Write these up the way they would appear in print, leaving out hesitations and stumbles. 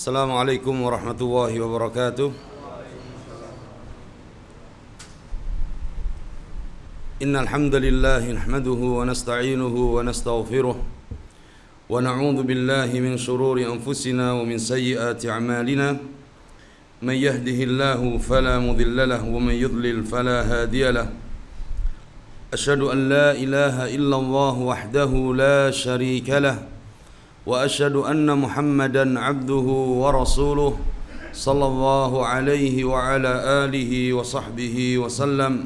Assalamualaikum warahmatullahi wabarakatuh. Innal hamdalillah nahmaduhu wa nasta'inuhu wa nastaghfiruh wa na'udzu billahi min shururi anfusina wa min sayyiati a'malina. Man yahdihillahu fala mudilla lahu wa man yudlil fala hadiya lahu. Asyhadu an la ilaha illallah wahdahu la syarika lahu wa asyhadu anna Muhammadan abduhu wa rasuluh sallallahu alaihi wa ala alihi wa sahbihi wa sallam.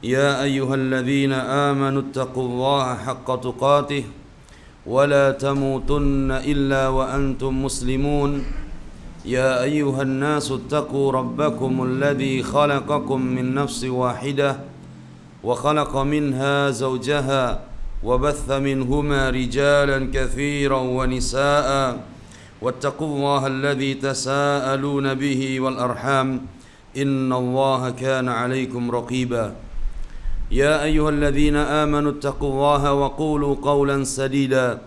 Ya ayyuhalladzina amanu taqullaha haqqa tuqatih wa la tamutunna illa wa antum muslimun. Ya ayyuhan nasu taqu rabbakum alladzi khalaqakum min nafsin wahidah wa khalaqa minha zawjaha وبث منهما رجالا كثيرا ونساء واتقوا الله الذي تساءلون به والأرحام إن الله كان عليكم رقيبا يا أيها الذين آمنوا اتقوا الله وقولوا قولا سديدا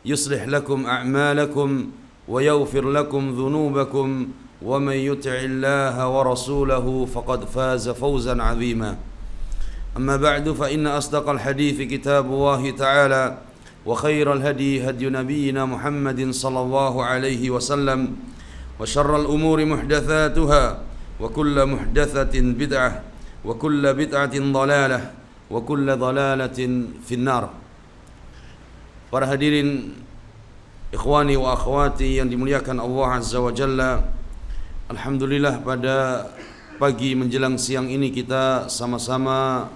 يصلح لكم أعمالكم ويغفر لكم ذنوبكم ومن يطع الله ورسوله فقد فاز فوزا عظيما. أما بعد فإن أصدق الحديث كتاب الله تعالى وخير الهدي هدي نبينا محمد صلى الله عليه وسلم وشر الأمور محدثاتها وكل محدثة بدعة وكل بدعة ضلالة وكل ضلالة في النار. Para hadirin ikhwani wa akhwati yang dimuliakan Allah Azza wa Jalla, alhamdulillah pada pagi menjelang siang ini kita sama-sama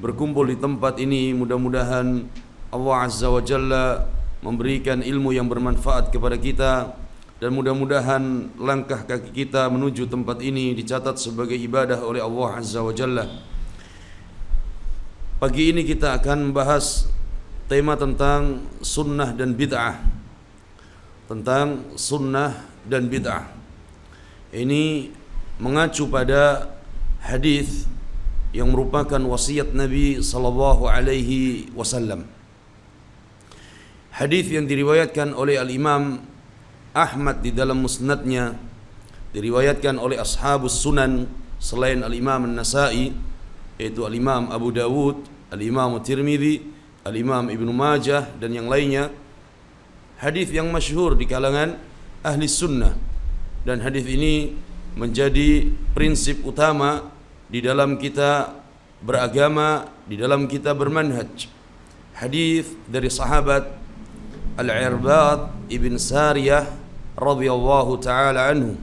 berkumpul di tempat ini. Mudah-mudahan Allah Azza wa Jalla memberikan ilmu yang bermanfaat kepada kita, dan mudah-mudahan langkah kaki kita menuju tempat ini dicatat sebagai ibadah oleh Allah Azza wa Jalla. Pagi ini kita akan membahas tema tentang sunnah dan bid'ah. Tentang sunnah dan bid'ah. Ini mengacu pada hadis yang merupakan wasiat Nabi sallallahu alaihi wasallam. Hadis yang diriwayatkan oleh Al-Imam Ahmad di dalam musnadnya, diriwayatkan oleh ashabus sunan selain Al-Imam An-Nasa'i, yaitu Al-Imam Abu Dawud, Al-Imam Tirmidzi, Al-Imam Ibnu Majah dan yang lainnya. Hadis yang masyhur di kalangan ahli sunnah, dan hadis ini menjadi prinsip utama di dalam kita beragama, di dalam kita bermanhaj. Hadis dari sahabat Al-Irbad ibn Sariyah radhiyallahu taala anhu.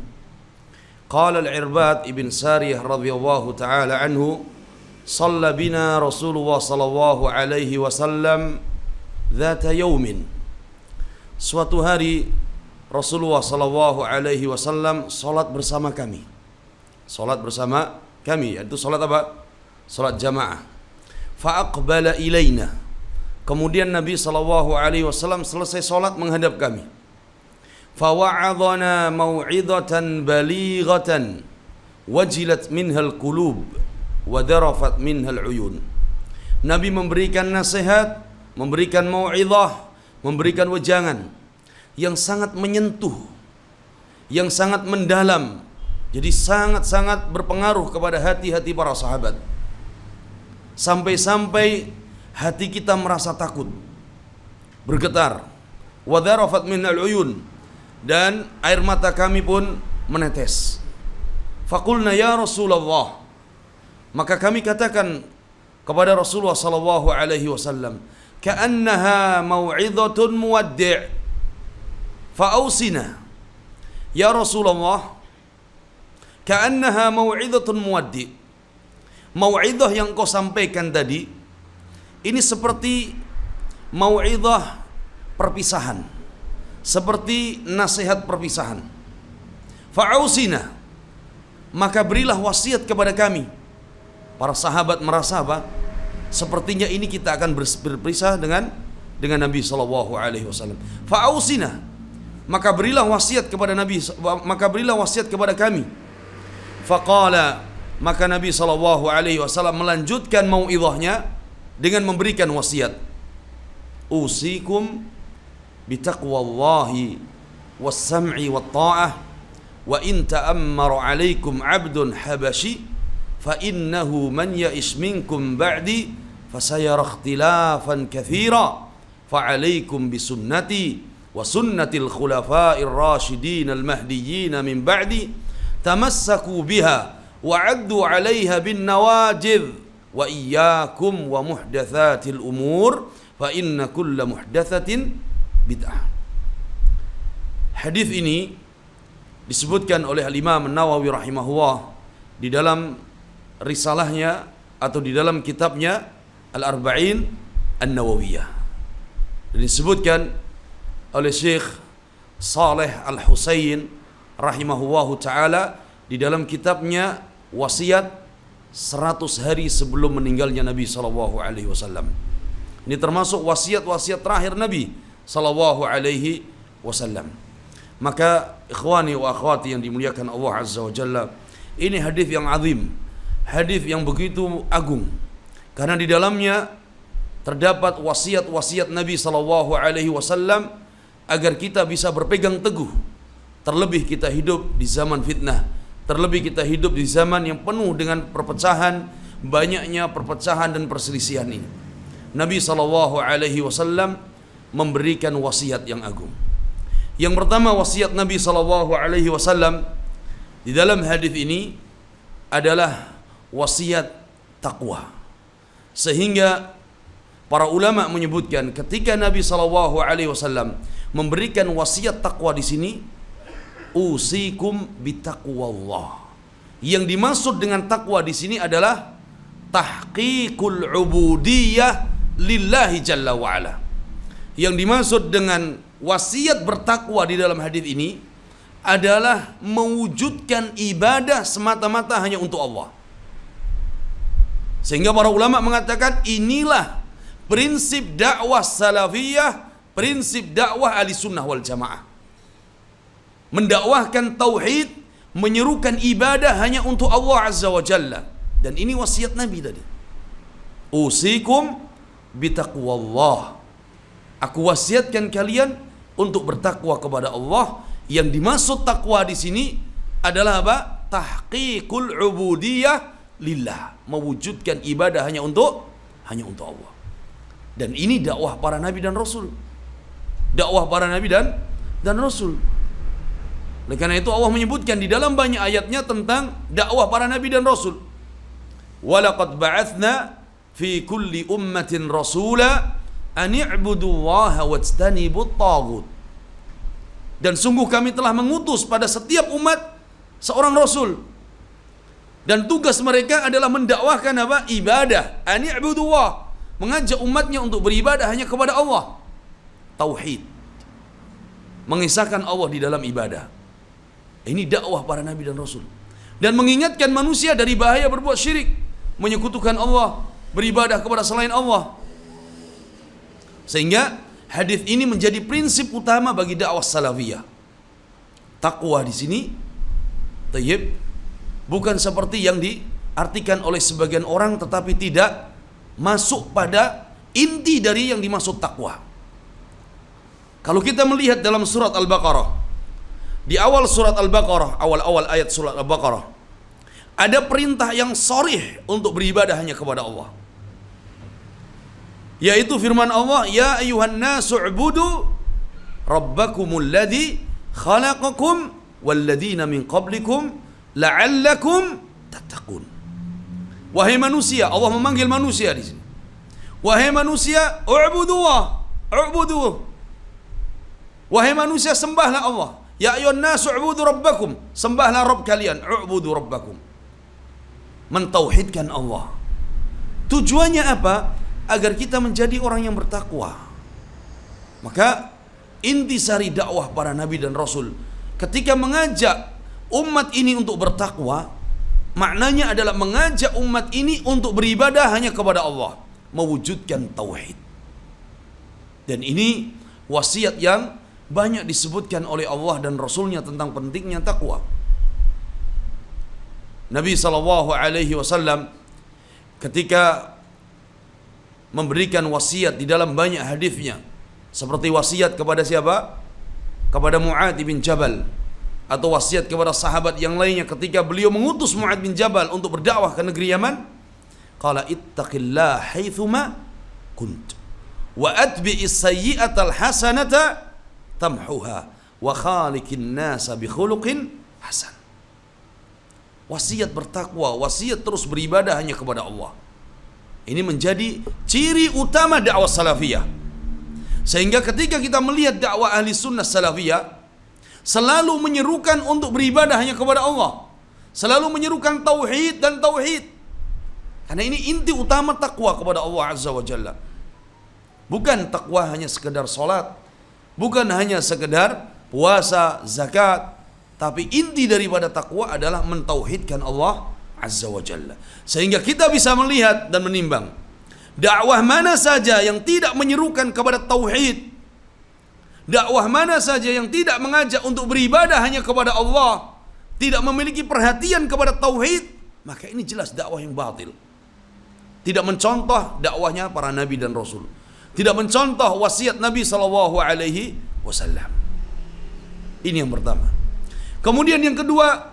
Qala Al-Irbad ibn Sariyah radhiyallahu taala anhu, "Shalla bina Rasulullah sallallahu alaihi wasallam dzata yaumin." Suatu hari Rasulullah sallallahu alaihi wasallam salat bersama kami. Salat bersama kami, yaitu salat apa? Salat jamaah. Fa aqbala ilaina. Kemudian Nabi sallallahu alaihi wasallam selesai salat menghadap kami. Fa wa'adhana mau'izatan balighatan wajilat minhal qulub wa darafat minhal uyun. Nabi memberikan nasihat, memberikan mau'izah, memberikan wejangan yang sangat menyentuh, yang sangat mendalam. Jadi sangat-sangat berpengaruh kepada hati-hati para sahabat. Sampai-sampai hati kita merasa takut, bergetar. Wa dharafat minal uyun, dan air mata kami pun menetes. Faqulna ya Rasulullah, maka kami katakan kepada Rasulullah sallallahu alaihi wasallam, ka'annaha mau'izatun muwaddi', fa'ausina. Ya Rasulullah, ka'annaha mau'izatun muwaddi'. Mau'izah yang kau sampaikan tadi ini seperti mau'izah perpisahan, seperti nasihat perpisahan. Fa'ausina, maka berilah wasiat kepada kami. Para sahabat merasa apa? Sepertinya ini kita akan berpisah dengan Nabi sallallahu alaihi wasallam. Fa'ausina, maka berilah wasiat kepada Nabi, maka berilah wasiat kepada kami. Faqala, maka Nabi sallallahu alaihi wasallam melanjutkan mau'izahnya dengan memberikan wasiat. Usikum bitaqwallahi was-sam'i wat-tha'ah wa in ta'ammara 'alaikum 'abdun habashi fa innahu man ya'ish minkum ba'di fasayara ikhtilafan katsira fa 'alaikum bisunnati wa sunnatil khulafa'ir rasyidin al-mahdiyyin min ba'di tamassaku biha wa 'addu 'alaiha bin nawajidh wa iyyakum wa muhdatsatil umur fa inna kulla muhdatsatin bid'ah. Hadis ini disebutkan oleh Al-Imam An-Nawawi rahimahullah di dalam risalahnya atau di dalam kitabnya Al-Arba'in An-Nawawiyah. Dan disebutkan oleh Syekh Saleh Al-Husain rahimahullahu taala di dalam kitabnya Wasiat 100 hari sebelum meninggalnya Nabi sallallahu alaihi wasallam. Ini termasuk wasiat-wasiat terakhir Nabi sallallahu alaihi wasallam. Maka ikhwani wa akhwati yang dimuliakan Allah Azza wa Jalla, ini hadis yang azim, hadis yang begitu agung, karena di dalamnya terdapat wasiat-wasiat Nabi sallallahu alaihi wasallam agar kita bisa berpegang teguh, terlebih kita hidup di zaman fitnah, terlebih kita hidup di zaman yang penuh dengan perpecahan, banyaknya perpecahan dan perselisihan ini. Nabi sallallahu alaihi wasallam memberikan wasiat yang agung. Yang pertama, wasiat Nabi sallallahu alaihi wasallam di dalam hadis ini adalah wasiat takwa. Sehingga para ulama menyebutkan ketika Nabi sallallahu alaihi wasallam memberikan wasiat takwa di sini, usikum bitaqwallah. Yang dimaksud dengan takwa di sini adalah tahqiqul ubudiyah lillahi jalla wa ala. Yang dimaksud dengan wasiat bertakwa di dalam hadis ini adalah mewujudkan ibadah semata-mata hanya untuk Allah. Sehingga para ulama mengatakan inilah prinsip dakwah salafiyah, prinsip dakwah ahli sunnah wal jamaah. Mendakwahkan tauhid, menyerukan ibadah hanya untuk Allah Azza wa Jalla. Dan ini wasiat Nabi tadi. Usikum bitaqwallah. Aku wasiatkan kalian untuk bertakwa kepada Allah. Yang dimaksud takwa di sini adalah apa? Tahqiqul ubudiyah lillah, mewujudkan ibadah hanya untuk Allah. Dan ini dakwah para nabi dan rasul. Dakwah para nabi dan rasul. Oleh karena itu Allah menyebutkan di dalam banyak ayatnya tentang dakwah para nabi dan rasul. Walaqad ba'atsna fi kulli ummatin rasula an i'budullaha wajtanibut taghut. Dan sungguh kami telah mengutus pada setiap umat seorang rasul. Dan tugas mereka adalah mendakwahkan apa? Ibadah. An i'budullah, mengajak umatnya untuk beribadah hanya kepada Allah. Tauhid. Mengisahkan Allah di dalam ibadah. Ini dakwah para nabi dan rasul. Dan mengingatkan manusia dari bahaya berbuat syirik, menyekutukan Allah, beribadah kepada selain Allah. Sehingga hadis ini menjadi prinsip utama bagi dakwah salafiyah. Takwa di sini, tayyib, bukan seperti yang diartikan oleh sebagian orang, tetapi tidak masuk pada inti dari yang dimaksud takwa. Kalau kita melihat dalam surat Al-Baqarah, di awal surat Al-Baqarah, awal-awal ayat surat Al-Baqarah, ada perintah yang sharih untuk beribadah hanya kepada Allah. Yaitu firman Allah, ya ayuhan nasu ubudu rabbakumul ladzi khalaqakum walladzina min qablikum la'allakum tattaqun. Wahai manusia, Allah memanggil manusia di sini. Wahai manusia, ubudu. Wahai manusia, sembahlah Allah. Ya ayuhan nasu ubudu rabbakum, sembahlah Rabb kalian, ubudu rabbakum. Mentauhidkan Allah. Tujuannya apa? Agar kita menjadi orang yang bertakwa. Maka intisari dakwah para nabi dan rasul ketika mengajak umat ini untuk bertakwa, maknanya adalah mengajak umat ini untuk beribadah hanya kepada Allah, mewujudkan tauhid. Dan ini wasiat yang banyak disebutkan oleh Allah dan Rasulnya tentang pentingnya takwa. Nabi SAW ketika memberikan wasiat di dalam banyak hadisnya, seperti wasiat kepada siapa? kepada Mu'adz bin Jabal, atau wasiat kepada sahabat yang lainnya ketika beliau mengutus Mu'adz bin Jabal untuk berdakwah ke negeri Yaman, qala ittaqillah haitsuma kunt wa atbi'is sayyi'atal hasanata tamhuha wa khaliqin nasa bi khuluqin hasan. Wasiat bertakwa, wasiat terus beribadah hanya kepada Allah. Ini menjadi ciri utama dakwah salafiyah. Sehingga ketika kita melihat dakwah ahli sunnah salafiyah, selalu menyerukan untuk beribadah hanya kepada Allah, selalu menyerukan tauhid dan tauhid. Karena ini inti utama takwa kepada Allah Azza wa Jalla. Bukan takwa hanya sekedar solat, bukan hanya sekedar puasa, zakat, tapi inti daripada takwa adalah mentauhidkan Allah Azza wa Jalla. Sehingga kita bisa melihat dan menimbang dakwah mana saja yang tidak menyerukan kepada tauhid, dakwah mana saja yang tidak mengajak untuk beribadah hanya kepada Allah, tidak memiliki perhatian kepada tauhid, maka ini jelas dakwah yang batil. Tidak mencontoh dakwahnya para nabi dan rasul, tidak mencontoh wasiat Nabi sallallahu alaihi wasallam. Ini yang pertama. Kemudian yang kedua,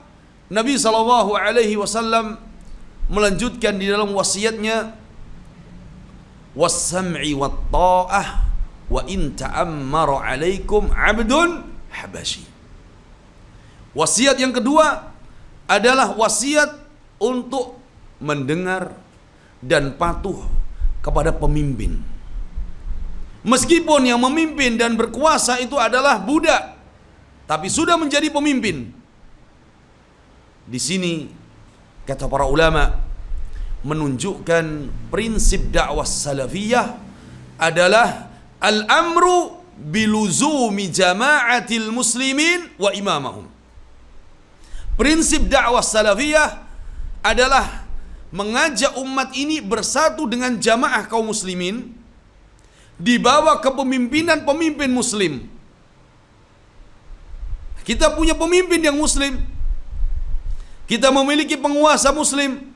Nabi sallallahu alaihi wasallam melanjutkan di dalam wasiatnya, was-sam'i wat-tha'ah wa in ta'ammara 'alaikum 'abdun habashi. Wasiat yang kedua adalah wasiat untuk mendengar dan patuh kepada pemimpin. Meskipun yang memimpin dan berkuasa itu adalah budak, tapi sudah menjadi pemimpin. Di sini kata para ulama menunjukkan prinsip dakwah salafiyah adalah al-amru biluzumi jama'atil muslimin wa imamahum. Prinsip dakwah salafiyah adalah mengajak umat ini bersatu dengan jamaah kaum muslimin di bawah kepemimpinan pemimpin muslim. Kita punya pemimpin yang muslim, kita memiliki penguasa muslim,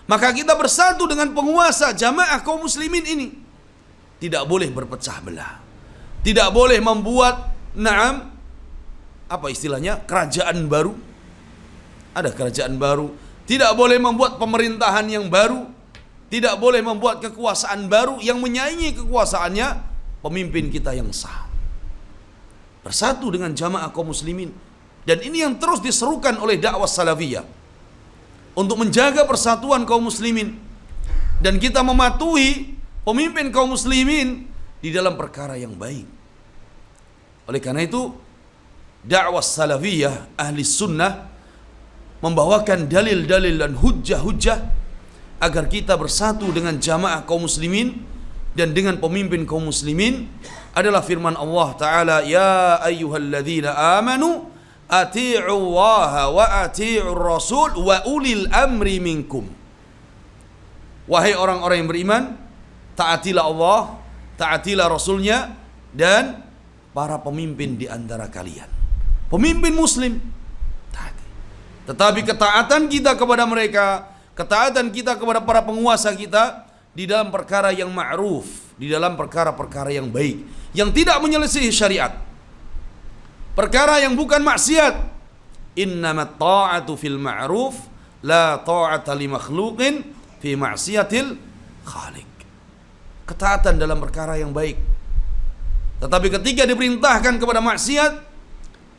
maka kita bersatu dengan penguasa jamaah kaum muslimin ini. Tidak boleh berpecah belah, tidak boleh membuat apa istilahnya, kerajaan baru. Ada kerajaan baru, tidak boleh membuat pemerintahan yang baru, tidak boleh membuat kekuasaan baru yang menyaingi kekuasaannya pemimpin kita yang sah. Bersatu dengan jamaah kaum muslimin. Dan ini yang terus diserukan oleh dakwah salafiyah, untuk menjaga persatuan kaum muslimin dan kita mematuhi pemimpin kaum muslimin di dalam perkara yang baik. Oleh karena itu, dakwah salafiyah ahli sunnah membawakan dalil-dalil dan hujjah-hujjah agar kita bersatu dengan jamaah kaum muslimin dan dengan pemimpin kaum muslimin adalah firman Allah Ta'ala, ya ayyuhalladzina amanu ati'u Allaha wa ati'ur rasul wa ulil amri minkum. Wahai orang-orang yang beriman, taatilah Allah, taatilah Rasulnya, dan para pemimpin di antara kalian. Pemimpin muslim taati. Tetapi ketaatan kita kepada mereka, ketaatan kita kepada para penguasa kita di dalam perkara yang ma'ruf, di dalam perkara-perkara yang baik, yang tidak menyelisihi syariat, perkara yang bukan maksiat. Innamat ta'atu fil ma'ruf la ta'ata li makhluqin fi ma'siyatil khaliq. Ketaatan dalam perkara yang baik. Tetapi ketika diperintahkan kepada maksiat,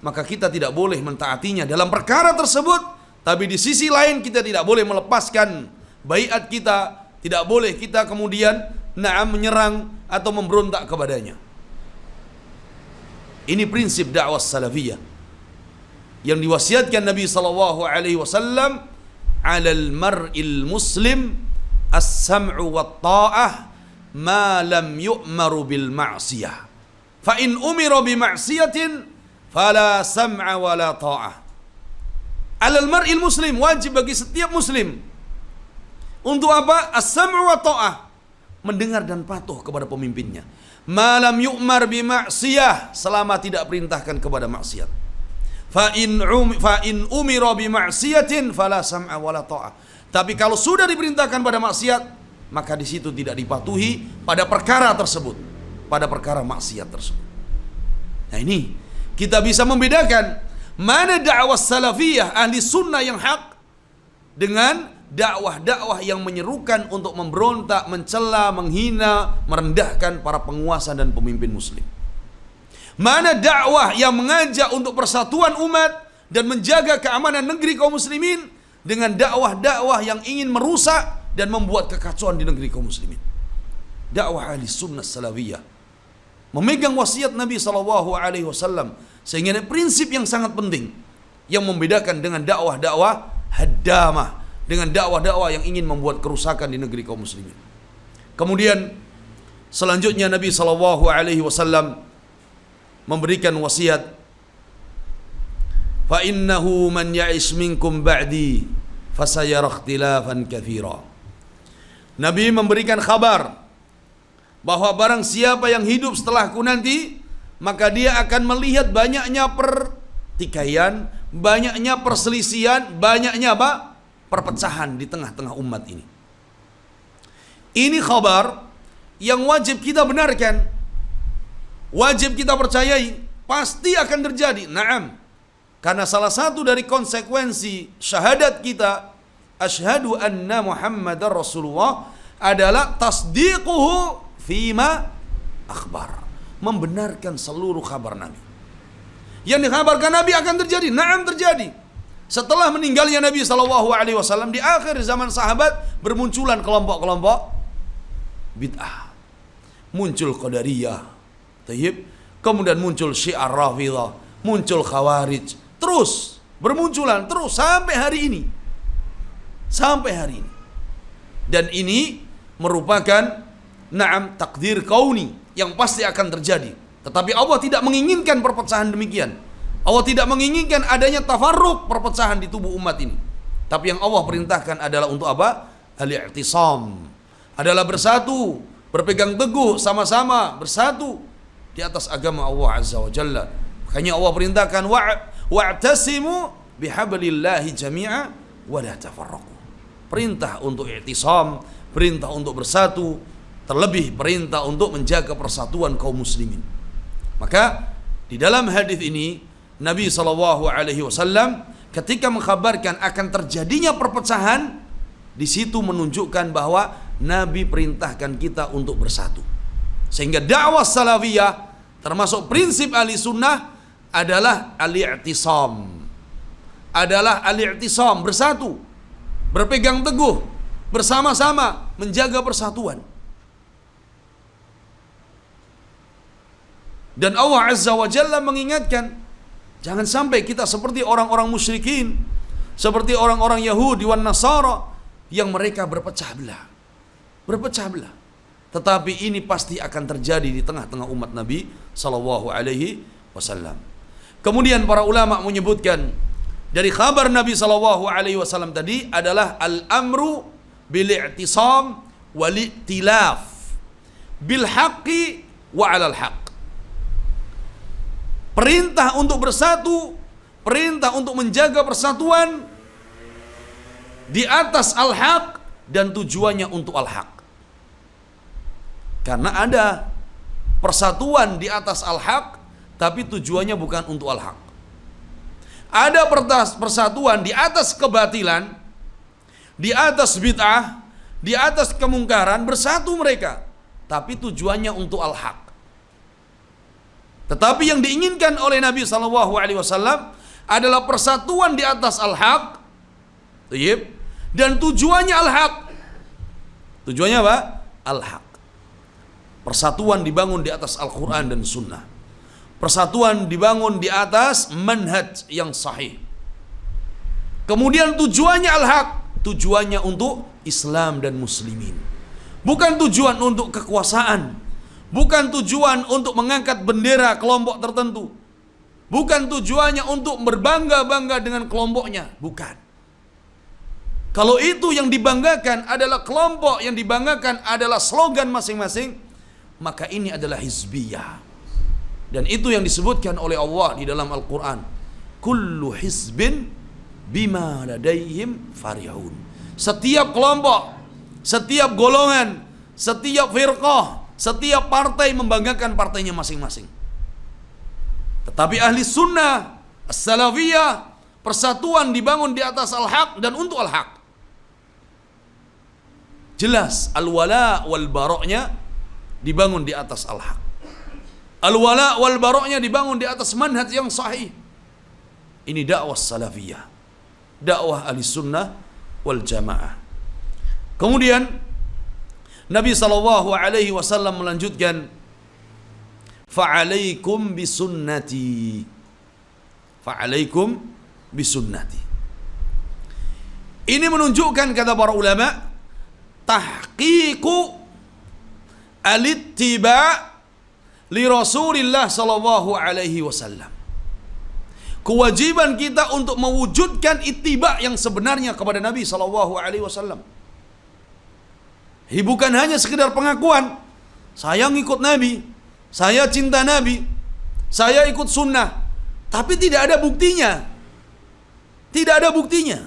maka kita tidak boleh mentaatinya dalam perkara tersebut. Tapi di sisi lain kita tidak boleh melepaskan baiat kita, tidak boleh kita kemudian menyerang atau memberontak kepadanya. Ini prinsip dakwah salafiyah yang diwasiatkan Nabi sallallahu alaihi wasallam, 'alal mar'il muslim as-sam'u wat ta'ah ma lam yu'maru bil ma'siyah. Fa in umira bi ma'siyatin fala sam'a wala ta'ah. 'Alal mar'il muslim, wajib bagi setiap muslim. Untuk apa? As-sam'u wat ta'ah, mendengar dan patuh kepada pemimpinnya. Malam yu'mar bima'siyah, selama tidak perintahkan kepada maksiat. Fa in umira bima'siyatin fala sam'a wala ta'ah. Tapi kalau sudah diperintahkan pada maksiat, maka di situ tidak dipatuhi pada perkara tersebut, pada perkara maksiat tersebut. Nah ini kita bisa membedakan mana dakwah salafiyah ahli sunnah yang hak dengan dakwah-dakwah yang menyerukan untuk memberontak, mencela, menghina, merendahkan para penguasa dan pemimpin muslim. Mana dakwah yang mengajak untuk persatuan umat dan menjaga keamanan negeri kaum muslimin dengan dakwah-dakwah yang ingin merusak dan membuat kekacauan di negeri kaum muslimin. Dakwah ahli sunnah salafiyah memegang wasiat Nabi SAW, sehingga ada prinsip yang sangat penting yang membedakan dengan dakwah-dakwah haddamah, dengan dakwah-dakwah yang ingin membuat kerusakan di negeri kaum muslimin. Kemudian selanjutnya Nabi SAW memberikan wasiat, fa innahu man ya'ish minkum ba'di fasayara ikhtilafan katsira. Nabi memberikan kabar bahwa barang siapa yang hidup setelahku nanti, maka dia akan melihat banyaknya pertikaian, banyaknya perselisihan, banyaknya apa? Perpecahan di tengah-tengah umat ini. Ini kabar yang wajib kita benarkan, wajib kita percayai, pasti akan terjadi. Naam. Karena salah satu dari konsekuensi syahadat kita, asyhadu anna Muhammadar Rasulullah, adalah tasdiquhu fima akhbar, membenarkan seluruh kabar Nabi. Yang dikabarkan Nabi akan terjadi. Naam, terjadi. Setelah meninggalnya Nabi SAW, di akhir zaman sahabat bermunculan kelompok-kelompok bid'ah. Muncul Qadariyah, kemudian muncul Syiah Rafidhah, muncul Khawarij, terus bermunculan terus sampai hari ini. Sampai hari ini. Dan ini merupakan takdir kauni yang pasti akan terjadi. Tetapi Allah tidak menginginkan perpecahan demikian. Allah tidak menginginkan adanya tafarruq, perpecahan di tubuh umat ini. Tapi yang Allah perintahkan adalah untuk apa? Al-i'tisam. Adalah bersatu, berpegang teguh, sama-sama bersatu di atas agama Allah Azza wa Jalla. Makanya Allah perintahkan wa'tasimu bihablillahi jami'a wa la tafarraqu. Perintah untuk i'tisam, perintah untuk bersatu, terlebih perintah untuk menjaga persatuan kaum muslimin. Maka di dalam hadis ini Nabi SAW ketika mengkhabarkan akan terjadinya perpecahan, di situ menunjukkan bahwa Nabi perintahkan kita untuk bersatu. Sehingga dakwah salafiyah termasuk prinsip ahli sunnah adalah al-i'tisam. Adalah al-i'tisam, bersatu, berpegang teguh, bersama-sama menjaga persatuan. Dan Allah Azza wa Jalla mengingatkan, jangan sampai kita seperti orang-orang musyrikin, seperti orang-orang Yahudi wan Nasara yang mereka berpecah belah. Berpecah belah. Tetapi ini pasti akan terjadi di tengah-tengah umat Nabi sallallahu alaihi wasallam. Kemudian para ulama menyebutkan dari kabar Nabi sallallahu alaihi wasallam tadi adalah al-amru bil i'tisam wal i'tilaf bil haqqi wa 'alal haqq. Perintah untuk bersatu, perintah untuk menjaga persatuan di atas al-haq dan tujuannya untuk al-haq. Karena ada persatuan di atas al-haq tapi tujuannya bukan untuk al-haq. Ada persatuan di atas kebatilan, di atas bid'ah, di atas kemungkaran, bersatu mereka tapi tujuannya untuk al-haq. Tetapi yang diinginkan oleh Nabi SAW adalah persatuan di atas al-haq, dan tujuannya al-haq. Tujuannya apa? Al-haq. Persatuan dibangun di atas Al-Quran dan Sunnah. Persatuan dibangun di atas manhaj yang sahih. Kemudian tujuannya al-haq, tujuannya untuk Islam dan muslimin. Bukan tujuan untuk kekuasaan, bukan tujuan untuk mengangkat bendera kelompok tertentu, bukan tujuannya untuk berbangga-bangga dengan kelompoknya, bukan. Kalau itu yang dibanggakan adalah kelompok, yang dibanggakan adalah slogan masing-masing, maka ini adalah hizbiyah. Dan itu yang disebutkan oleh Allah di dalam Al-Quran. Kullu hizbin bima ladaihim farihun. Setiap kelompok, setiap golongan, setiap firqah, setiap partai membanggakan partainya masing-masing. Tetapi ahli sunnah, as-salafiyah, persatuan dibangun di atas al-haq dan untuk al-haq. Jelas al-wala wal baroknya dibangun di atas al-haq. Al-wala wal baroknya dibangun di atas manhaj yang sahih. Ini dakwah salafiyah, dakwah ahli sunnah wal jamaah. Kemudian Nabi SAW melanjutkan, fa'alaikum bisunnati, fa'alaikum bisunnati. Ini menunjukkan, kata para ulama, tahqiqu al-ittiba' li Rasulillah sallallahu alaihi wasallam. Kewajiban kita untuk mewujudkan ittiba' yang sebenarnya kepada Nabi sallallahu alaihi wasallam. Bukan hanya sekedar pengakuan, saya ngikut Nabi, saya cinta Nabi, saya ikut sunnah, tapi tidak ada buktinya. Tidak ada buktinya.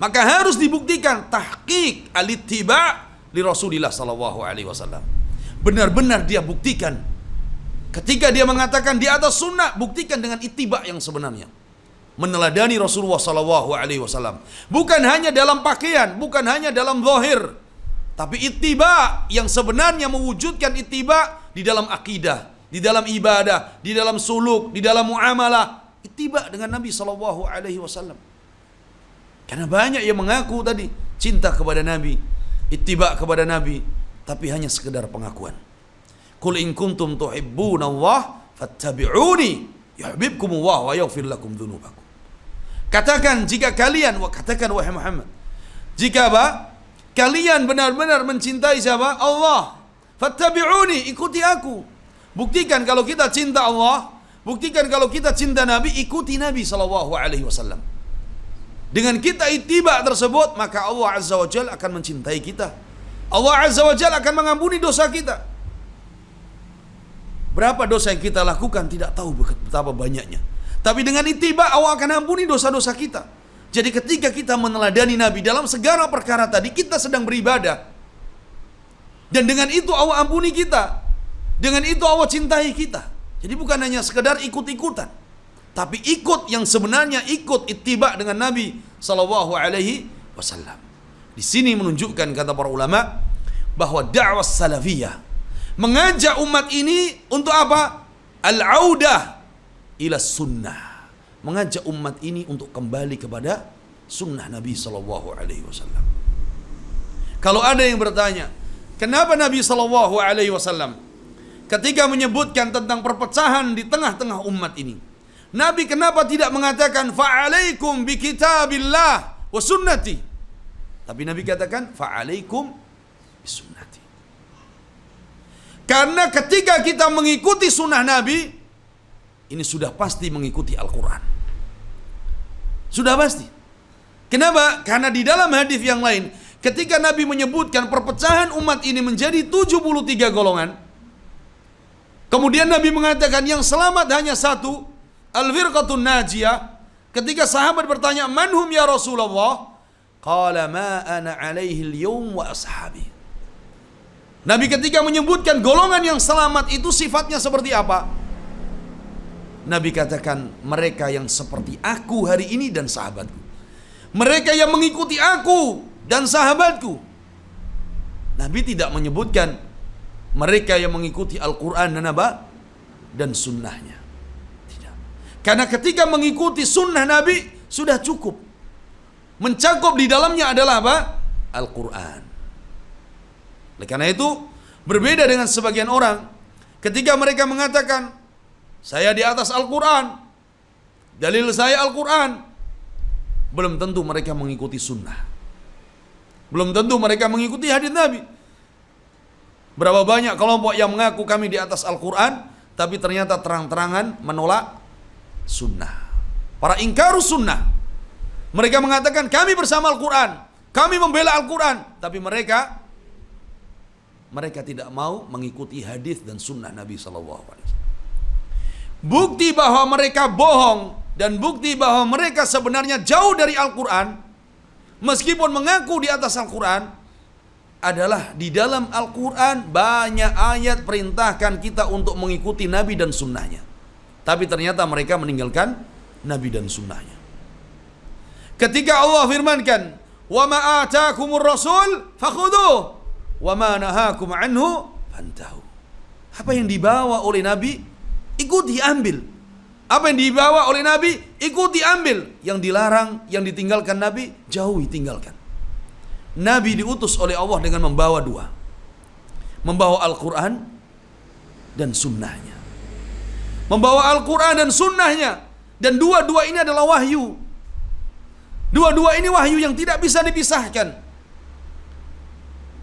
Maka harus dibuktikan tahqiq al-ittiba' li Rasulillah sallallahu alaihi wasallam. Benar-benar dia buktikan. Ketika dia mengatakan di atas sunnah, buktikan dengan ittiba' yang sebenarnya. Meneladani Rasulullah sallallahu alaihi wasallam. Bukan hanya dalam pakaian, bukan hanya dalam zahir, tapi ittiba' yang sebenarnya mewujudkan ittiba' di dalam akidah, di dalam ibadah, di dalam suluk, di dalam muamalah. Ittiba' dengan Nabi sallallahu alaihi wasallam. Karena banyak yang mengaku tadi cinta kepada Nabi, ittiba' kepada Nabi, tapi hanya sekedar pengakuan. Qul in kuntum tuhibbunallah fattabi'uni yuhibbukumullah wa yaghfir lakum dzunubakum. Katakan jika kalian, katakan wahai Muhammad, jika kalian benar-benar mencintai siapa? Allah. Fattabi'uni, ikuti aku. Buktikan kalau kita cinta Allah, buktikan kalau kita cinta Nabi, ikuti Nabi sallallahu alaihi wasallam. Dengan kita ittiba' tersebut, maka Allah Azza wa Jalla akan mencintai kita. Allah Azza wa Jalla akan mengampuni dosa kita. Berapa dosa yang kita lakukan tidak tahu betapa banyaknya. Tapi dengan ittiba' Allah akan ampuni dosa-dosa kita. Jadi ketika kita meneladani Nabi dalam segala perkara tadi, kita sedang beribadah. Dan dengan itu Allah ampuni kita. Dengan itu Allah cintai kita. Jadi bukan hanya sekedar ikut-ikutan, tapi ikut yang sebenarnya, ikut ittiba' dengan Nabi sallallahu alaihi wasallam. Di sini menunjukkan, kata para ulama, bahwa dakwah salafiyah mengajak umat ini untuk apa? Al-audah ila sunnah. Mengajak umat ini untuk kembali kepada sunnah Nabi sallallahu alaihi wasallam. Kalau ada yang bertanya, kenapa Nabi sallallahu alaihi wasallam ketika menyebutkan tentang perpecahan di tengah-tengah umat ini, Nabi kenapa tidak mengatakan fa'alaikum bi kitabillah wa sunnati? Tapi Nabi katakan fa'alaikum bi sunnati. Karena ketika kita mengikuti sunnah Nabi, ini sudah pasti mengikuti Al-Quran. Sudah pasti. Kenapa? Karena di dalam hadis yang lain, ketika Nabi menyebutkan perpecahan umat ini menjadi 73 golongan, kemudian Nabi mengatakan yang selamat hanya satu, al-firqatun najiyah. Ketika sahabat bertanya, manhum ya Rasulullah? Qala ma ana alaihi al-yawm wa ashabi. Nabi ketika menyebutkan golongan yang selamat itu sifatnya seperti apa? Nabi katakan, mereka yang seperti aku hari ini dan sahabatku. Mereka yang mengikuti aku dan sahabatku. Nabi tidak menyebutkan mereka yang mengikuti Al-Quran dan apa? Dan sunnahnya. Tidak. Karena ketika mengikuti sunnah Nabi, sudah cukup. Mencakup di dalamnya adalah apa? Al-Quran. Oleh karena itu, berbeda dengan sebagian orang, ketika mereka mengatakan, saya di atas Al-Quran, dalil saya Al-Quran, belum tentu mereka mengikuti sunnah. Belum tentu mereka mengikuti hadis Nabi. Berapa banyak kelompok yang mengaku kami di atas Al-Quran, tapi ternyata terang-terangan menolak sunnah. Para ingkarus sunnah. Mereka mengatakan kami bersama Al-Quran, kami membela Al-Quran, tapi mereka tidak mau mengikuti hadis dan sunnah Nabi SAW. Bukti bahwa mereka bohong dan bukti bahwa mereka sebenarnya jauh dari Al-Quran, meskipun mengaku di atas Al-Quran, adalah di dalam Al-Quran banyak ayat perintahkan kita untuk mengikuti Nabi dan sunnahnya. Tapi ternyata mereka meninggalkan Nabi dan sunnahnya. Ketika Allah firmankan, "Wa ma ataakumur rasul fakhudhuh, wa ma nahakum anhu fantahu." Apa yang dibawa oleh Nabi, ikuti, ambil. Apa yang dibawa oleh Nabi, ikuti, ambil. Yang dilarang, yang ditinggalkan Nabi, jauhi, tinggalkan. Nabi diutus oleh Allah dengan membawa dua. Membawa Al-Quran dan sunnahnya. Membawa Al-Quran dan sunnahnya. Dan dua-dua ini adalah wahyu. Dua-dua ini wahyu yang tidak bisa dipisahkan.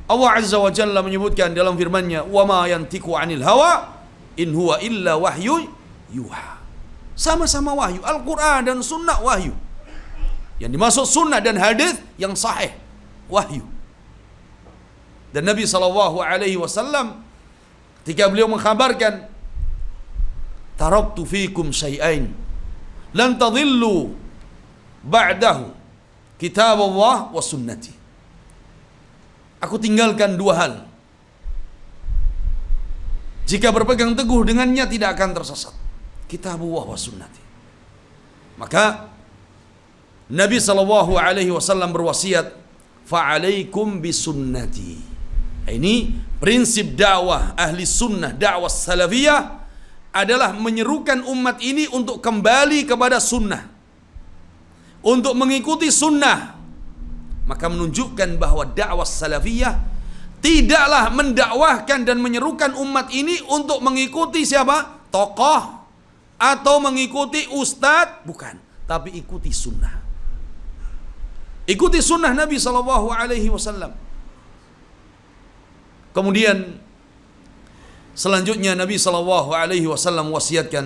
Allah Azza wa Jalla menyebutkan dalam firman-Nya, "Wa ma yantiqu 'anil hawa in huwa illa wahyu yuha." Sama-sama wahyu, Al-Quran dan sunnah wahyu. Yang dimaksud sunnah dan hadis yang sahih, wahyu. Dan Nabi SAW ketika beliau mengkhabarkan, "Taraktu fikum syai'ain lan tadhillu ba'dahu, kitab Allah wa sunnati." Aku tinggalkan dua hal. Jika berpegang teguh dengannya tidak akan tersesat. Kitab Allah wa sunnati. Maka Nabi SAW berwasiat, "Fa'alaikum bisunnati." Ini prinsip dakwah ahli sunnah, dakwah salafiyah adalah menyerukan umat ini untuk kembali kepada sunnah, untuk mengikuti sunnah. Maka menunjukkan bahwa dakwah salafiyah tidaklah mendakwahkan dan menyerukan umat ini untuk mengikuti siapa? Tokoh atau mengikuti ustadz, bukan, tapi ikuti sunnah. Ikuti sunnah Nabi SAW. Kemudian selanjutnya Nabi SAW wasiatkan,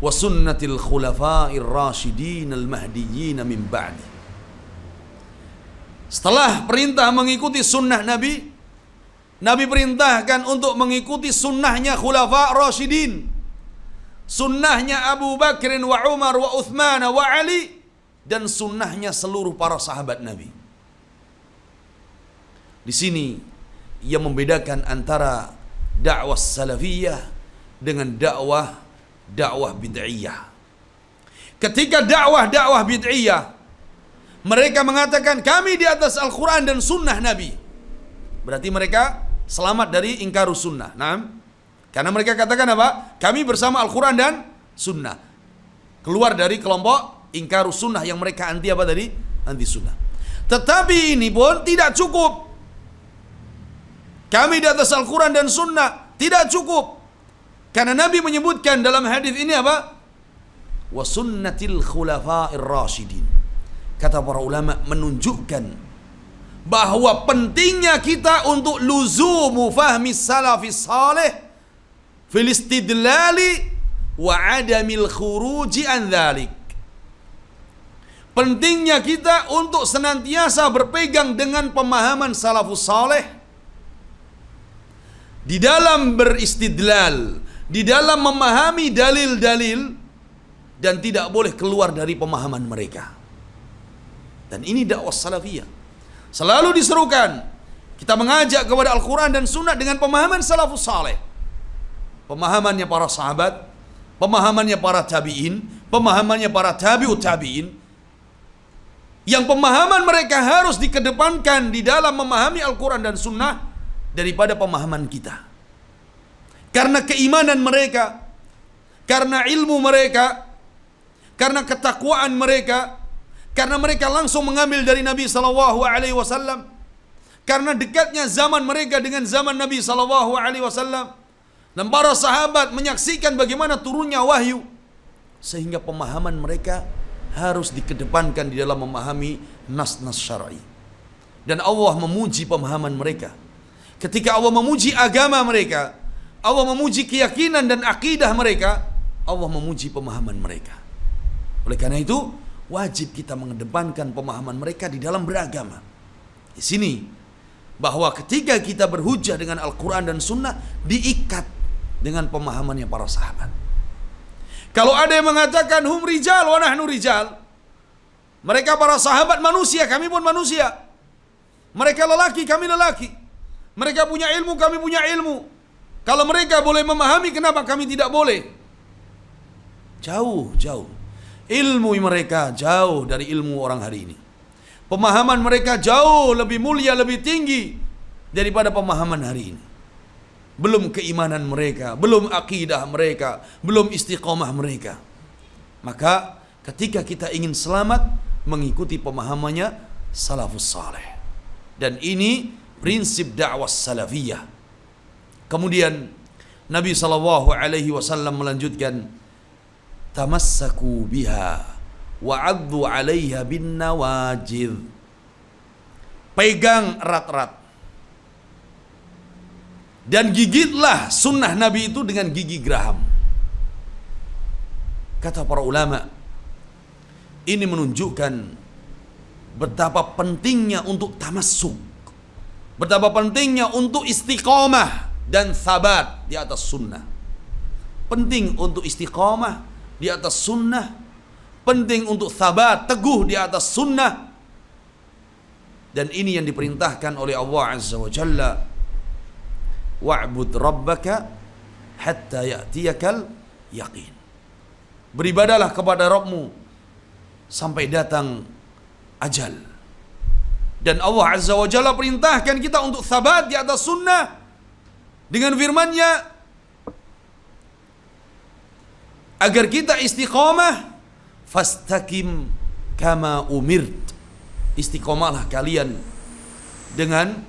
"Wa sunnatil khulafa'ir rasyidin al-mahdiyyin min ba'di." Setelah perintah mengikuti sunnah Nabi, Nabi perintahkan untuk mengikuti sunnahnya khulafa' rasyidin. Sunnahnya Abu Bakr wa Umar wa Uthman wa Ali, dan sunnahnya seluruh para sahabat Nabi. Di sini ia membedakan antara dakwah salafiyah dengan dakwah bid'iyah. Ketika dakwah bid'iyah, mereka mengatakan kami di atas Al-Quran dan sunnah Nabi, berarti mereka selamat dari ingkarus sunnah. Nah, karena mereka katakan apa? Kami bersama Al-Quran dan sunnah. Keluar dari kelompok ingkarus sunnah yang mereka anti apa tadi? Anti sunnah. Tetapi ini pun tidak cukup. Kami di atas Al-Quran dan sunnah tidak cukup. Karena Nabi menyebutkan dalam hadis ini apa? Wa sunnatil khulafa'ir rasyidin. Kata para ulama menunjukkan bahwa pentingnya kita untuk luzumu fahmi salafis salih fil istidlali wa adamil khuruji an dzalik. Pentingnya kita untuk senantiasa berpegang dengan pemahaman salafus saleh di dalam beristidlal, di dalam memahami dalil-dalil, dan tidak boleh keluar dari pemahaman mereka. Dan ini dakwah salafiyah. Selalu diserukan kita mengajak kepada Al-Quran dan Sunnah dengan pemahaman salafus saleh, pemahamannya para sahabat, pemahamannya para tabi'in, pemahamannya para tabi'ut tabi'in, yang pemahaman mereka harus dikedepankan di dalam memahami Al-Quran dan Sunnah daripada pemahaman kita. Karena keimanan mereka, karena ilmu mereka, karena ketakwaan mereka, karena mereka langsung mengambil dari Nabi SAW, karena dekatnya zaman mereka dengan zaman Nabi SAW, dan para sahabat menyaksikan bagaimana turunnya wahyu, sehingga pemahaman mereka harus dikedepankan di dalam memahami nas-nas syar'i. Dan Allah memuji pemahaman mereka. Ketika Allah memuji agama mereka, Allah memuji keyakinan dan akidah mereka, Allah memuji pemahaman mereka. Oleh karena itu, wajib kita mengedepankan pemahaman mereka di dalam beragama. Di sini, bahwa ketika kita berhujjah dengan Al-Quran dan Sunnah, diikat dengan pemahamannya para sahabat. Kalau ada yang mengatakan hum rijal wa nahnu rijal, mereka para sahabat manusia, kami pun manusia. Mereka lelaki, kami lelaki. Mereka punya ilmu, kami punya ilmu. Kalau mereka boleh memahami, kenapa kami tidak boleh? Jauh. Ilmu mereka jauh dari ilmu orang hari ini. Pemahaman mereka jauh lebih mulia, lebih tinggi daripada pemahaman hari ini. Belum keimanan mereka, belum akidah mereka, belum istiqomah mereka. Maka ketika kita ingin selamat, mengikuti pemahamannya salafus saleh. Dan ini prinsip dakwah salafiyah. Kemudian Nabi SAW melanjutkan, tamassaku biha wa'addu 'alaiha bin nawajid. Pegang erat-erat dan gigitlah sunnah Nabi itu dengan gigi geraham. Kata para ulama, ini menunjukkan betapa pentingnya untuk tamassuk, betapa pentingnya untuk istiqomah dan sabat di atas sunnah. Penting untuk istiqomah di atas sunnah, penting untuk sabat, teguh di atas sunnah. Dan ini yang diperintahkan oleh Allah Azza wa Jalla, wa'bud rabbaka hatta ya'tiyakal yaqin. Beribadalah kepada Rabbmu sampai datang ajal. Dan Allah Azza wa Jalla perintahkan kita untuk sabat di atas sunnah dengan firman-Nya, agar kita istiqomah, fastaqim kama umirt. Istiqomahlah kalian dengan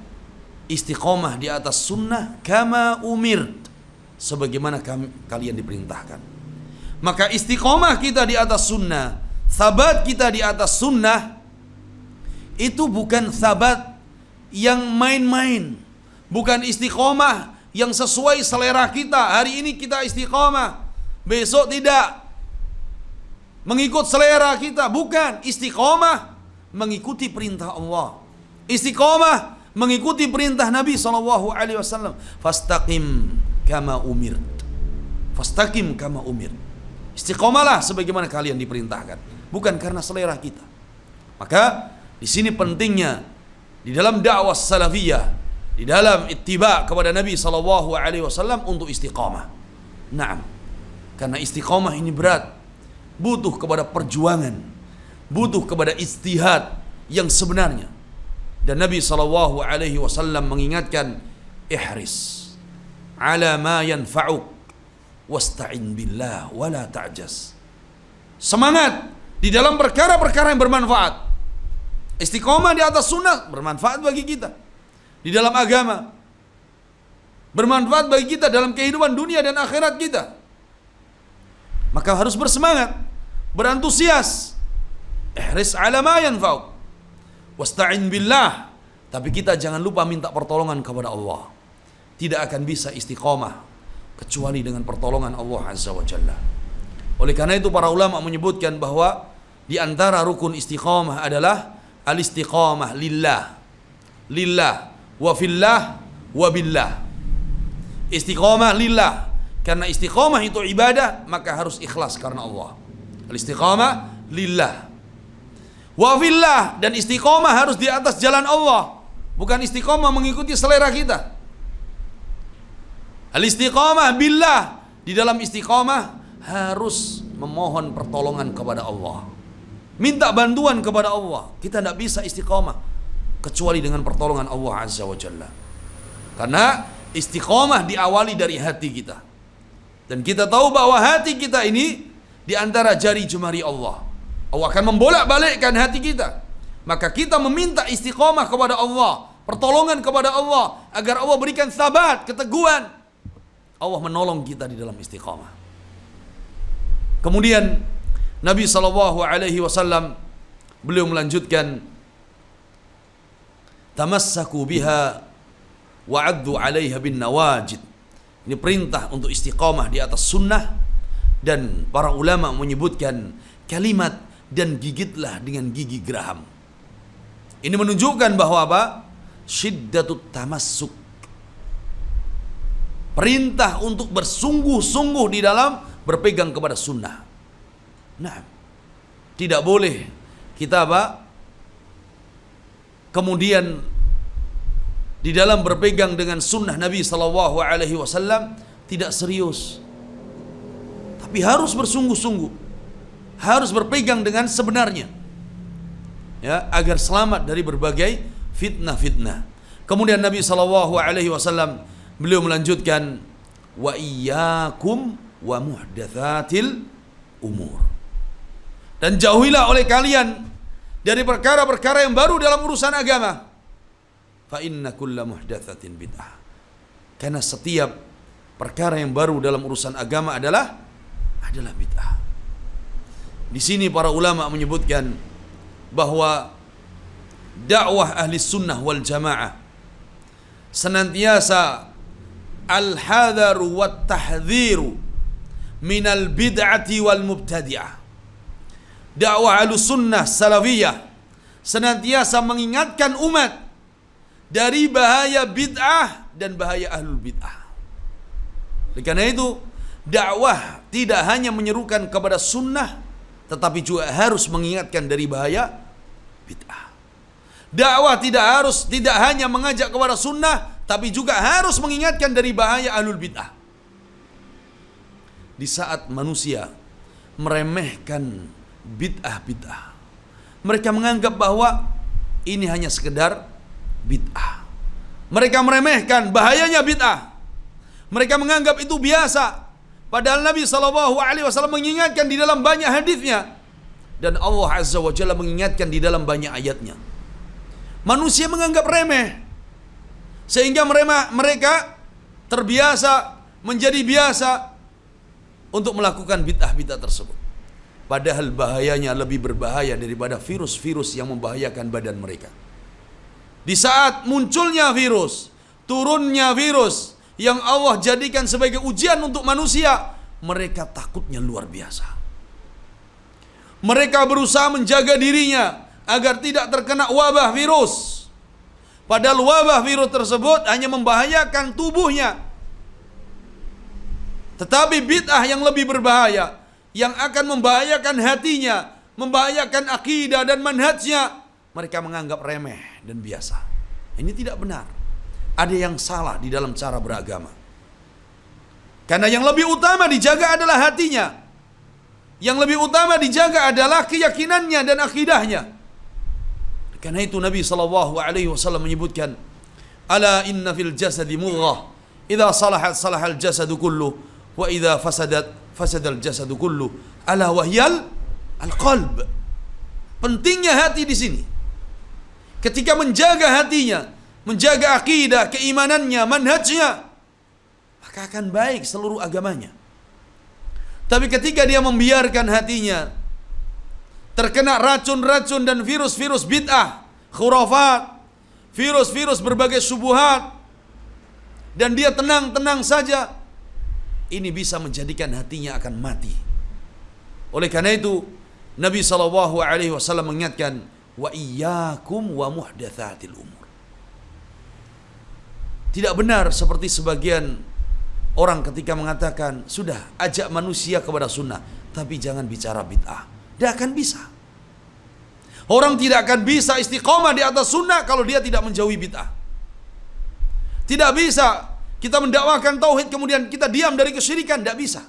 istiqomah di atas sunnah, kama umirt, sebagaimana kalian diperintahkan. Maka istiqomah kita di atas sunnah, sabat kita di atas sunnah, itu bukan sabat yang main-main, bukan istiqomah yang sesuai selera kita. Hari ini kita istiqomah, besok tidak, mengikut selera kita. Bukan. Istiqomah mengikuti perintah Allah, istiqomah mengikuti perintah Nabi SAW. Fastaqim kama umirt. Fastaqim kama umirt. Istiqomahlah sebagaimana kalian diperintahkan, bukan karena selera kita. Maka di sini pentingnya di dalam dakwah salafiyah, di dalam ittiba kepada Nabi SAW untuk istiqomah. Naam. Karena istiqomah ini berat, butuh kepada perjuangan, butuh kepada ijtihad yang sebenarnya. Dan Nabi SAW mengingatkan, ihris ala ma yanfa'uk wasta'in billah wala ta'jas. Semangat di dalam perkara-perkara yang bermanfaat. Istiqomah di atas sunnah bermanfaat bagi kita di dalam agama, bermanfaat bagi kita dalam kehidupan dunia dan akhirat kita. Maka harus bersemangat, berantusias. Ihris ala ma yanfa'uk wasta'in billah. Tapi kita jangan lupa minta pertolongan kepada Allah. Tidak akan bisa istiqomah kecuali dengan pertolongan Allah Azza wa Jalla. Oleh karena itu para ulama menyebutkan bahwa di antara rukun istiqomah adalah al-istiqamah lillah. Lillah wa fillah wa billah. Istiqamah lillah. Karena istiqamah itu ibadah, maka harus ikhlas karena Allah. Al-istiqamah lillah. Wa fillah, dan istiqamah harus di atas jalan Allah, bukan istiqamah mengikuti selera kita. Al-istiqamah billah, di dalam istiqamah harus memohon pertolongan kepada Allah, minta bantuan kepada Allah. Kita tidak bisa istiqamah kecuali dengan pertolongan Allah Azza wa Jalla. Karena istiqamah diawali dari hati kita. Dan kita tahu bahwa hati kita ini di antara jari jemari Allah. Allah akan membolak-balikkan hati kita. Maka kita meminta istiqamah kepada Allah, pertolongan kepada Allah, agar Allah berikan sabat, keteguhan. Allah menolong kita di dalam istiqamah. Kemudian Nabi SAW beliau melanjutkan, tamassaku biha wa'addu 'alaiha bin nawajid. Ini perintah untuk istiqamah di atas sunnah. Dan para ulama menyebutkan kalimat dan gigitlah dengan gigi geraham. Ini menunjukkan bahwa apa? Syiddatut tamassuk. Perintah untuk bersungguh-sungguh di dalam berpegang kepada sunnah. Nah, tidak boleh kita apa? Kemudian di dalam berpegang dengan sunnah Nabi SAW tidak serius. Tapi Tapi harus bersungguh-sungguh, harus berpegang dengan sebenarnya, ya, agar selamat dari berbagai fitnah-fitnah. Kemudian Nabi SAW beliau melanjutkan, wa iyyakum wa muhdatsatil umur. Dan jauhilah oleh kalian dari perkara-perkara yang baru dalam urusan agama. Fa inna kulla muhdatsatin bid'ah. Karena setiap perkara yang baru dalam urusan agama adalah bid'ah. Di sini para ulama menyebutkan bahwa dakwah ahli sunnah wal jamaah senantiasa al-hadharu wat tahdhiru minal bid'ati wal mubtadi'ah. Dakwah ahli sunnah salafiyah senantiasa mengingatkan umat dari bahaya bid'ah dan bahaya ahlul bid'ah. Oleh karena itu, dakwah tidak hanya menyerukan kepada sunnah, tetapi juga harus mengingatkan dari bahaya bid'ah. Dakwah tidak hanya mengajak kepada sunnah, tapi juga harus mengingatkan dari bahaya ahlul bid'ah. Di saat manusia meremehkan bid'ah, mereka menganggap bahwa ini hanya sekedar bid'ah. Mereka meremehkan bahayanya bid'ah. Mereka menganggap itu biasa. Padahal Nabi SAW mengingatkan di dalam banyak hadisnya, dan Allah Azza wa Jalla mengingatkan di dalam banyak ayatnya. Manusia menganggap remeh, sehingga mereka terbiasa, menjadi biasa untuk melakukan bid'ah-bid'ah tersebut. Padahal bahayanya lebih berbahaya daripada virus-virus yang membahayakan badan mereka. Di saat munculnya virus, turunnya virus yang Allah jadikan sebagai ujian untuk manusia, mereka takutnya luar biasa. Mereka berusaha menjaga dirinya agar tidak terkena wabah virus. Padahal wabah virus tersebut hanya membahayakan tubuhnya. Tetapi bid'ah yang lebih berbahaya, yang akan membahayakan hatinya, membahayakan akidah dan manhajnya, mereka menganggap remeh dan biasa. Ini tidak benar. Ada yang salah di dalam cara beragama. Karena yang lebih utama dijaga adalah hatinya. Yang lebih utama dijaga adalah keyakinannya dan akidahnya. Karena itu Nabi SAW menyebutkan, ala inna fil jasadi mudghah, idza salahat salahal jasadu kullu, wa idza fasadal jasadu kullu, ala wahyal al-qalb. Pentingnya hati di sini. Ketika menjaga hatinya, menjaga akidah, keimanannya, manhajnya, maka akan baik seluruh agamanya. Tapi ketika dia membiarkan hatinya terkena racun-racun dan virus-virus bid'ah, khurafat, virus-virus berbagai syubhat, dan dia tenang-tenang saja, ini bisa menjadikan hatinya akan mati. Oleh karena itu, Nabi SAW mengingatkan, wa iyyakum wa muhdatsatil umur. Tidak benar seperti sebagian orang ketika mengatakan, sudah ajak manusia kepada sunnah, tapi jangan bicara bid'ah. Tidak akan bisa. Orang tidak akan bisa istiqomah di atas sunnah kalau dia tidak menjauhi bid'ah. Tidak bisa kita mendakwakan tauhid kemudian kita diam dari kesyirikan, tidak bisa.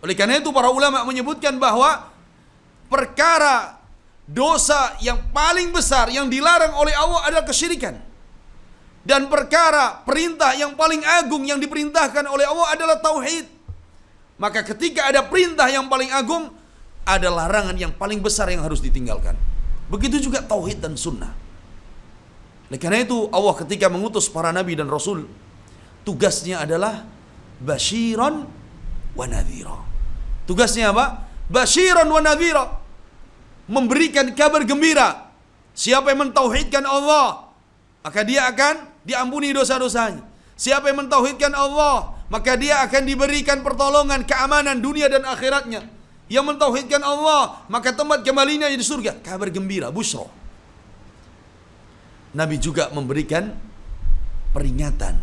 Oleh karena itu para ulama menyebutkan bahwa perkara dosa yang paling besar yang dilarang oleh Allah adalah kesyirikan. Dan perkara perintah yang paling agung yang diperintahkan oleh Allah adalah tauhid. Maka ketika ada perintah yang paling agung, ada larangan yang paling besar yang harus ditinggalkan. Begitu juga tauhid dan sunnah. Oleh karena itu Allah ketika mengutus para nabi dan rasul, tugasnya adalah basyiran wa nadhira. Tugasnya apa? Basyiran wa nadhira. Memberikan kabar gembira. Siapa yang mentauhidkan Allah, maka dia akan diampuni dosa-dosanya. Siapa yang mentauhidkan Allah, maka dia akan diberikan pertolongan, keamanan dunia dan akhiratnya. Yang mentauhidkan Allah, maka tempat kembalinya di surga. Kabar gembira, busyra. Nabi juga memberikan peringatan.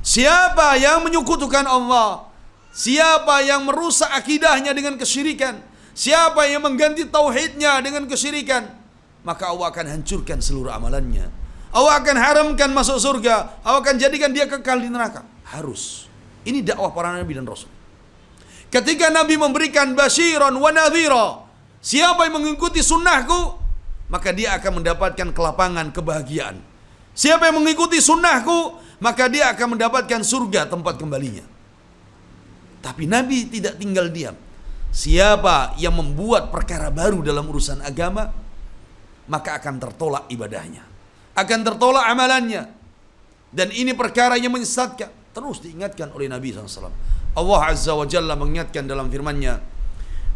Siapa yang menyekutukan Allah, siapa yang merusak akidahnya dengan kesyirikan, siapa yang mengganti tauhidnya dengan kesyirikan, maka Allah akan hancurkan seluruh amalannya. Allah akan haramkan masuk surga. Allah akan jadikan dia kekal di neraka. Harus. Ini dakwah para nabi dan rasul. Ketika Nabi memberikan basyiran wa nadhira, siapa yang mengikuti sunnahku, maka dia akan mendapatkan kelapangan, kebahagiaan. Siapa yang mengikuti sunnahku, maka dia akan mendapatkan surga tempat kembalinya. Tapi Nabi tidak tinggal diam. Siapa yang membuat perkara baru dalam urusan agama, maka akan tertolak ibadahnya, akan tertolak amalannya. Dan ini perkara yang menyesatkan. Terus diingatkan oleh Nabi SAW. Allah Azza wa Jalla mengingatkan dalam firman-Nya,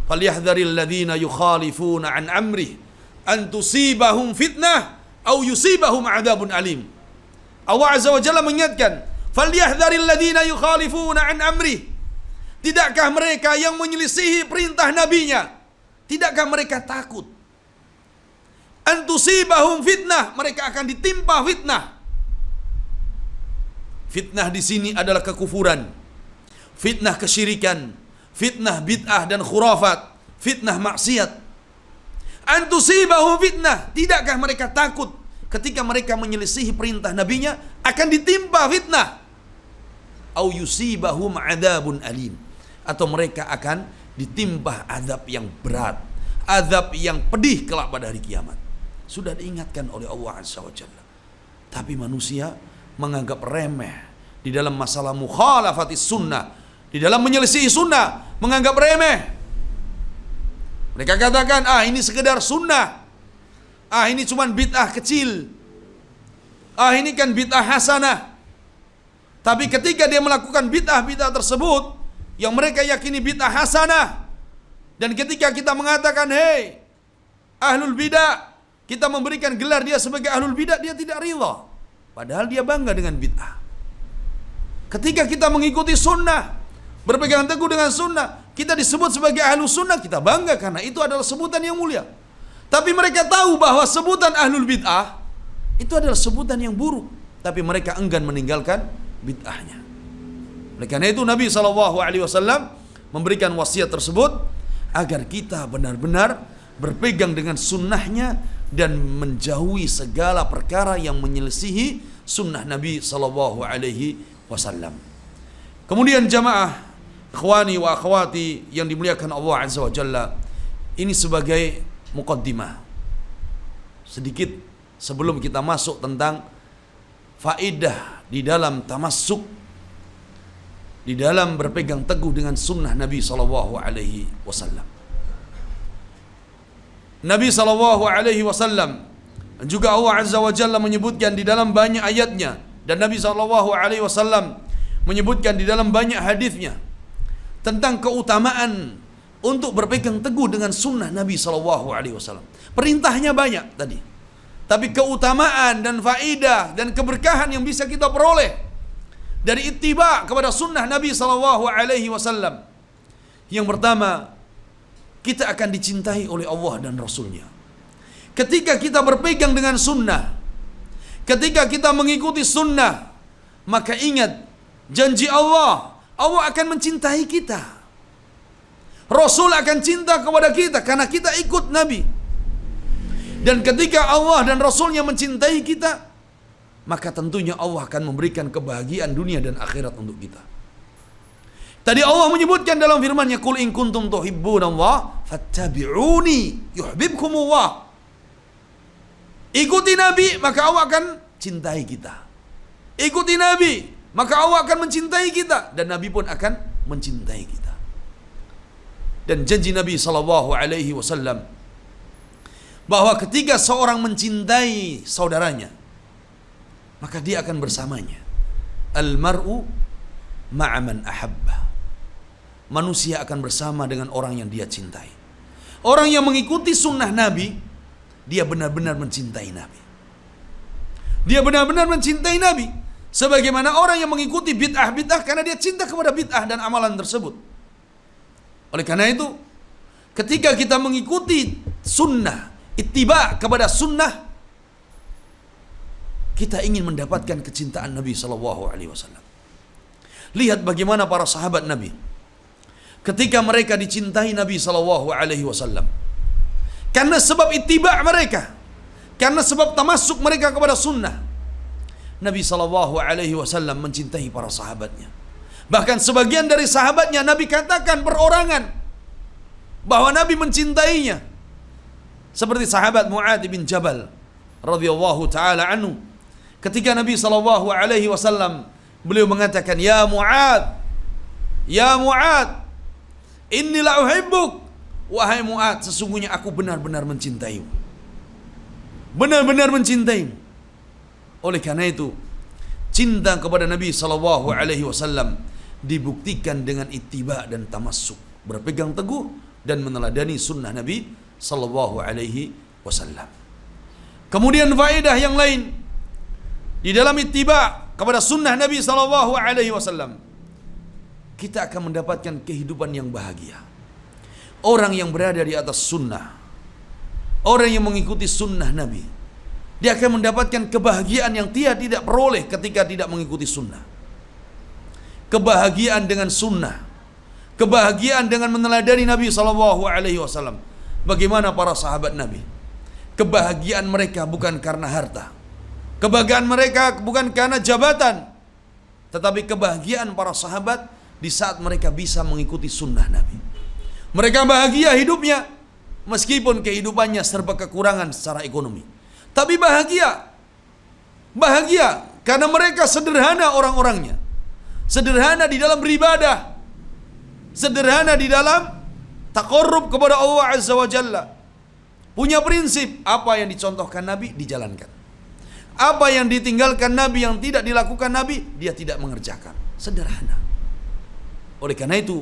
"Falyahdharil ladzina yukhalifuna an amrih an tusibahum fitnah aw yusibahum adzabun alim." Allah Azza wa Jalla mengingatkan, "Falyahdharil ladzina yukhalifuna an amrih." Tidakkah mereka yang menyelisihi perintah nabinya, tidakkah mereka takut an tusibahum fitnah, mereka akan ditimpa fitnah. Fitnah di sini adalah kekufuran, fitnah kesyirikan, fitnah bid'ah dan khurafat, fitnah maksiat. An tusibahum fitnah, tidakkah mereka takut ketika mereka menyelisihi perintah nabinya akan ditimpa fitnah? Au yusibahum adzabun alim, atau mereka akan ditimpa azab yang berat, azab yang pedih kelak pada hari kiamat. Sudah diingatkan oleh Allah Azza wa Jalla. Tapi manusia menganggap remeh di dalam masalah mukhalafatis sunnah, di dalam menyelisihi sunnah, menganggap remeh. Mereka katakan, ini sekedar sunnah, ini cuman bid'ah kecil, ini kan bid'ah hasanah. Tapi ketika dia melakukan bid'ah tersebut yang mereka yakini bid'ah hasanah, dan ketika kita mengatakan, hei ahlul bid'ah, kita memberikan gelar dia sebagai ahlul bid'ah, dia tidak rela, padahal dia bangga dengan bid'ah. Ketika kita mengikuti sunnah, berpegang teguh dengan sunnah, kita disebut sebagai ahlu sunnah, kita bangga karena itu adalah sebutan yang mulia. Tapi mereka tahu bahwa sebutan ahlul bid'ah itu adalah sebutan yang buruk, tapi mereka enggan meninggalkan bid'ahnya. Oleh karena itu Nabi SAW memberikan wasiat tersebut agar kita benar-benar berpegang dengan sunnahnya dan menjauhi segala perkara yang menyelisihi sunnah Nabi SAW. Kemudian jamaah, ikhwani wa akhwati yang dimuliakan Allah Azza wa Jalla, ini sebagai muqaddimah sedikit sebelum kita masuk tentang faedah di dalam tamassuk, di dalam berpegang teguh dengan sunnah Nabi SAW. Nabi SAW juga Allah Azza wa Jalla menyebutkan di dalam banyak ayatnya, dan Nabi SAW menyebutkan di dalam banyak hadisnya tentang keutamaan untuk berpegang teguh dengan sunnah Nabi SAW. Perintahnya banyak tadi, tapi keutamaan dan faedah dan keberkahan yang bisa kita peroleh dari ittiba kepada sunnah Nabi SAW. Yang pertama, kita akan dicintai oleh Allah dan Rasulnya. Ketika kita berpegang dengan sunnah, ketika kita mengikuti sunnah, maka ingat janji Allah, Allah akan mencintai kita. Rasul akan cinta kepada kita karena kita ikut Nabi. Dan ketika Allah dan Rasulnya mencintai kita, maka tentunya Allah akan memberikan kebahagiaan dunia dan akhirat untuk kita. Tadi Allah menyebutkan dalam firman-Nya, "Qul in kuntum tuhibbunallah fattabi'uni yuhibbukumullah." Ikuti Nabi, maka Allah akan cintai kita. Ikuti Nabi, maka Allah akan mencintai kita, dan Nabi pun akan mencintai kita. Dan janji Nabi SAW bahwa ketika seorang mencintai saudaranya, maka dia akan bersamanya. Al-mar'u ma'a man ahabba. Manusia akan bersama dengan orang yang dia cintai. Orang yang mengikuti sunnah Nabi, dia benar-benar mencintai Nabi. Dia benar-benar mencintai Nabi. Sebagaimana orang yang mengikuti bid'ah karena dia cinta kepada bid'ah dan amalan tersebut. Oleh karena itu, ketika kita mengikuti sunnah, ittiba kepada sunnah, kita ingin mendapatkan kecintaan Nabi SAW. Lihat bagaimana para sahabat Nabi ketika mereka dicintai Nabi SAW karena sebab ittiba mereka, karena sebab tamasuk mereka kepada sunnah. Nabi SAW mencintai para sahabatnya. Bahkan sebagian dari sahabatnya Nabi katakan perorangan bahwa Nabi mencintainya. Seperti sahabat Mu'adz bin Jabal radhiyallahu taala anhu. Ketika Nabi sallallahu alaihi wasallam beliau mengatakan, "Ya Mu'adz, ya Mu'adz, inni la uhibbuk." Wahai Mu'adz, sesungguhnya aku benar-benar mencintaimu. Benar-benar mencintaimu. Oleh karena itu, cinta kepada Nabi sallallahu alaihi wasallam dibuktikan dengan ittiba dan tamassuk, berpegang teguh dan meneladani sunnah Nabi sallallahu alaihi wasallam. Kemudian faedah yang lain di dalam ittiba kepada sunnah Nabi sallallahu alaihi wasallam, kita akan mendapatkan kehidupan yang bahagia. Orang yang berada di atas sunnah, orang yang mengikuti sunnah Nabi, dia akan mendapatkan kebahagiaan yang dia tidak peroleh ketika tidak mengikuti sunnah. Kebahagiaan dengan sunnah, kebahagiaan dengan meneladani Nabi sallallahu alaihi wasallam. Bagaimana para sahabat Nabi? Kebahagiaan mereka bukan karena harta, kebahagiaan mereka bukan karena jabatan, tetapi kebahagiaan para sahabat di saat mereka bisa mengikuti sunnah Nabi. Mereka bahagia hidupnya meskipun kehidupannya serba kekurangan secara ekonomi. Tapi bahagia karena mereka sederhana orang-orangnya. Sederhana di dalam beribadah, sederhana di dalam taqarrub kepada Allah Azza wa Jalla. Punya prinsip, apa yang dicontohkan Nabi dijalankan. Apa yang ditinggalkan Nabi, yang tidak dilakukan Nabi, dia tidak mengerjakan. Sederhana. Oleh karena itu,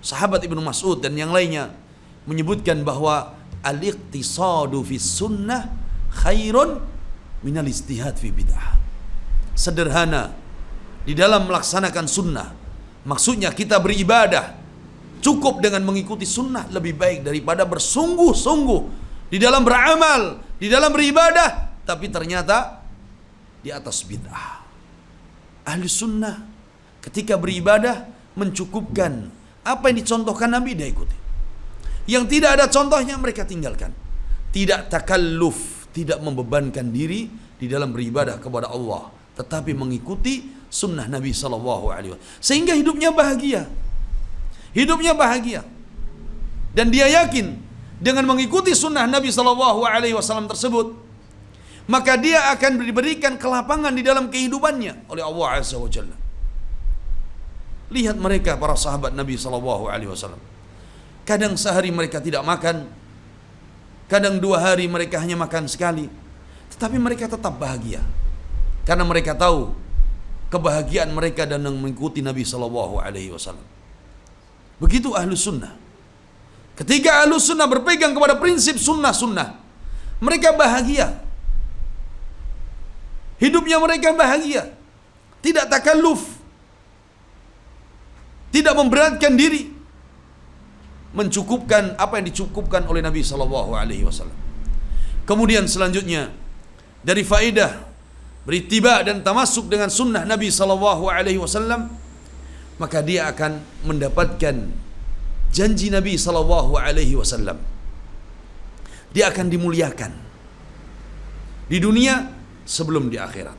sahabat Ibnu Mas'ud dan yang lainnya menyebutkan bahwa al-iqtisadu fi sunnah khairun minal istihad fi bid'ah. Sederhana di dalam melaksanakan sunnah, maksudnya kita beribadah cukup dengan mengikuti sunnah lebih baik daripada bersungguh-sungguh di dalam beramal, di dalam beribadah, tapi ternyata di atas bid'ah. Ahli sunnah ketika beribadah mencukupkan apa yang dicontohkan Nabi, dia ikuti. Yang tidak ada contohnya mereka tinggalkan. Tidak takalluf, tidak membebankan diri di dalam beribadah kepada Allah, tetapi mengikuti sunnah Nabi sallallahu alaihi wasallam. Sehingga hidupnya bahagia. Hidupnya bahagia. Dan dia yakin dengan mengikuti sunnah Nabi sallallahu alaihi wasallam tersebut, maka dia akan diberikan kelapangan di dalam kehidupannya oleh Allah Azza wa Jalla. Lihat mereka para sahabat Nabi sallallahu alaihi wasallam. Kadang sehari mereka tidak makan, kadang 2 hari mereka hanya makan sekali, tetapi mereka tetap bahagia karena mereka tahu kebahagiaan mereka dan mengikuti Nabi sallallahu alaihi wasallam. Begitu ahlu sunnah. Ketika ahlu sunnah berpegang kepada prinsip sunnah-sunnah, mereka bahagia. Hidupnya mereka bahagia, tidak takalluf, tidak memberatkan diri, mencukupkan apa yang dicukupkan oleh Nabi sallallahu alaihi wasallam. Kemudian selanjutnya dari faedah berittiba dan tamasuk dengan sunnah Nabi sallallahu alaihi wasallam, maka dia akan mendapatkan janji Nabi sallallahu alaihi wasallam. Dia akan dimuliakan di dunia sebelum di akhirat.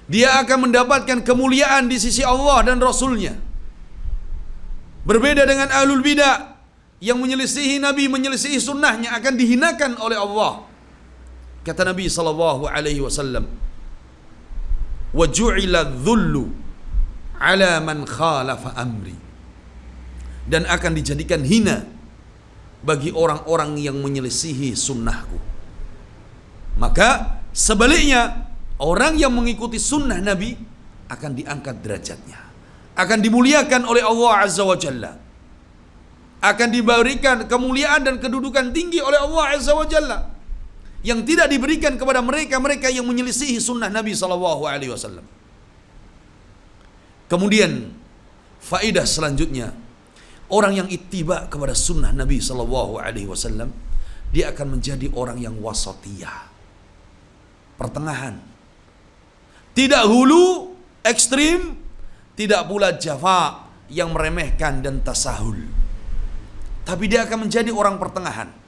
Dia akan mendapatkan kemuliaan di sisi Allah dan Rasulnya. Berbeda dengan ahlul bidah yang menyelisihi Nabi, menyelisihi sunnahnya, akan dihinakan oleh Allah. Kata Nabi sallallahu alaihi wasallam, "Wa ju'ila dhullu ala man khalafa amri." Dan akan dijadikan hina bagi orang-orang yang menyelisihi sunnahku. Maka sebaliknya, orang yang mengikuti sunnah Nabi akan diangkat derajatnya, akan dimuliakan oleh Allah Azza wa Jalla, akan diberikan kemuliaan dan kedudukan tinggi oleh Allah Azza wa Jalla yang tidak diberikan kepada mereka-mereka yang menyelisihi sunnah Nabi sallallahu alaihi wasallam. Kemudian faedah selanjutnya, orang yang ittiba kepada sunnah Nabi sallallahu alaihi wasallam, dia akan menjadi orang yang wasatiyah, pertengahan. Tidak hulu, ekstrim, tidak pula jafa yang meremehkan dan tasahul. Tapi dia akan menjadi orang pertengahan.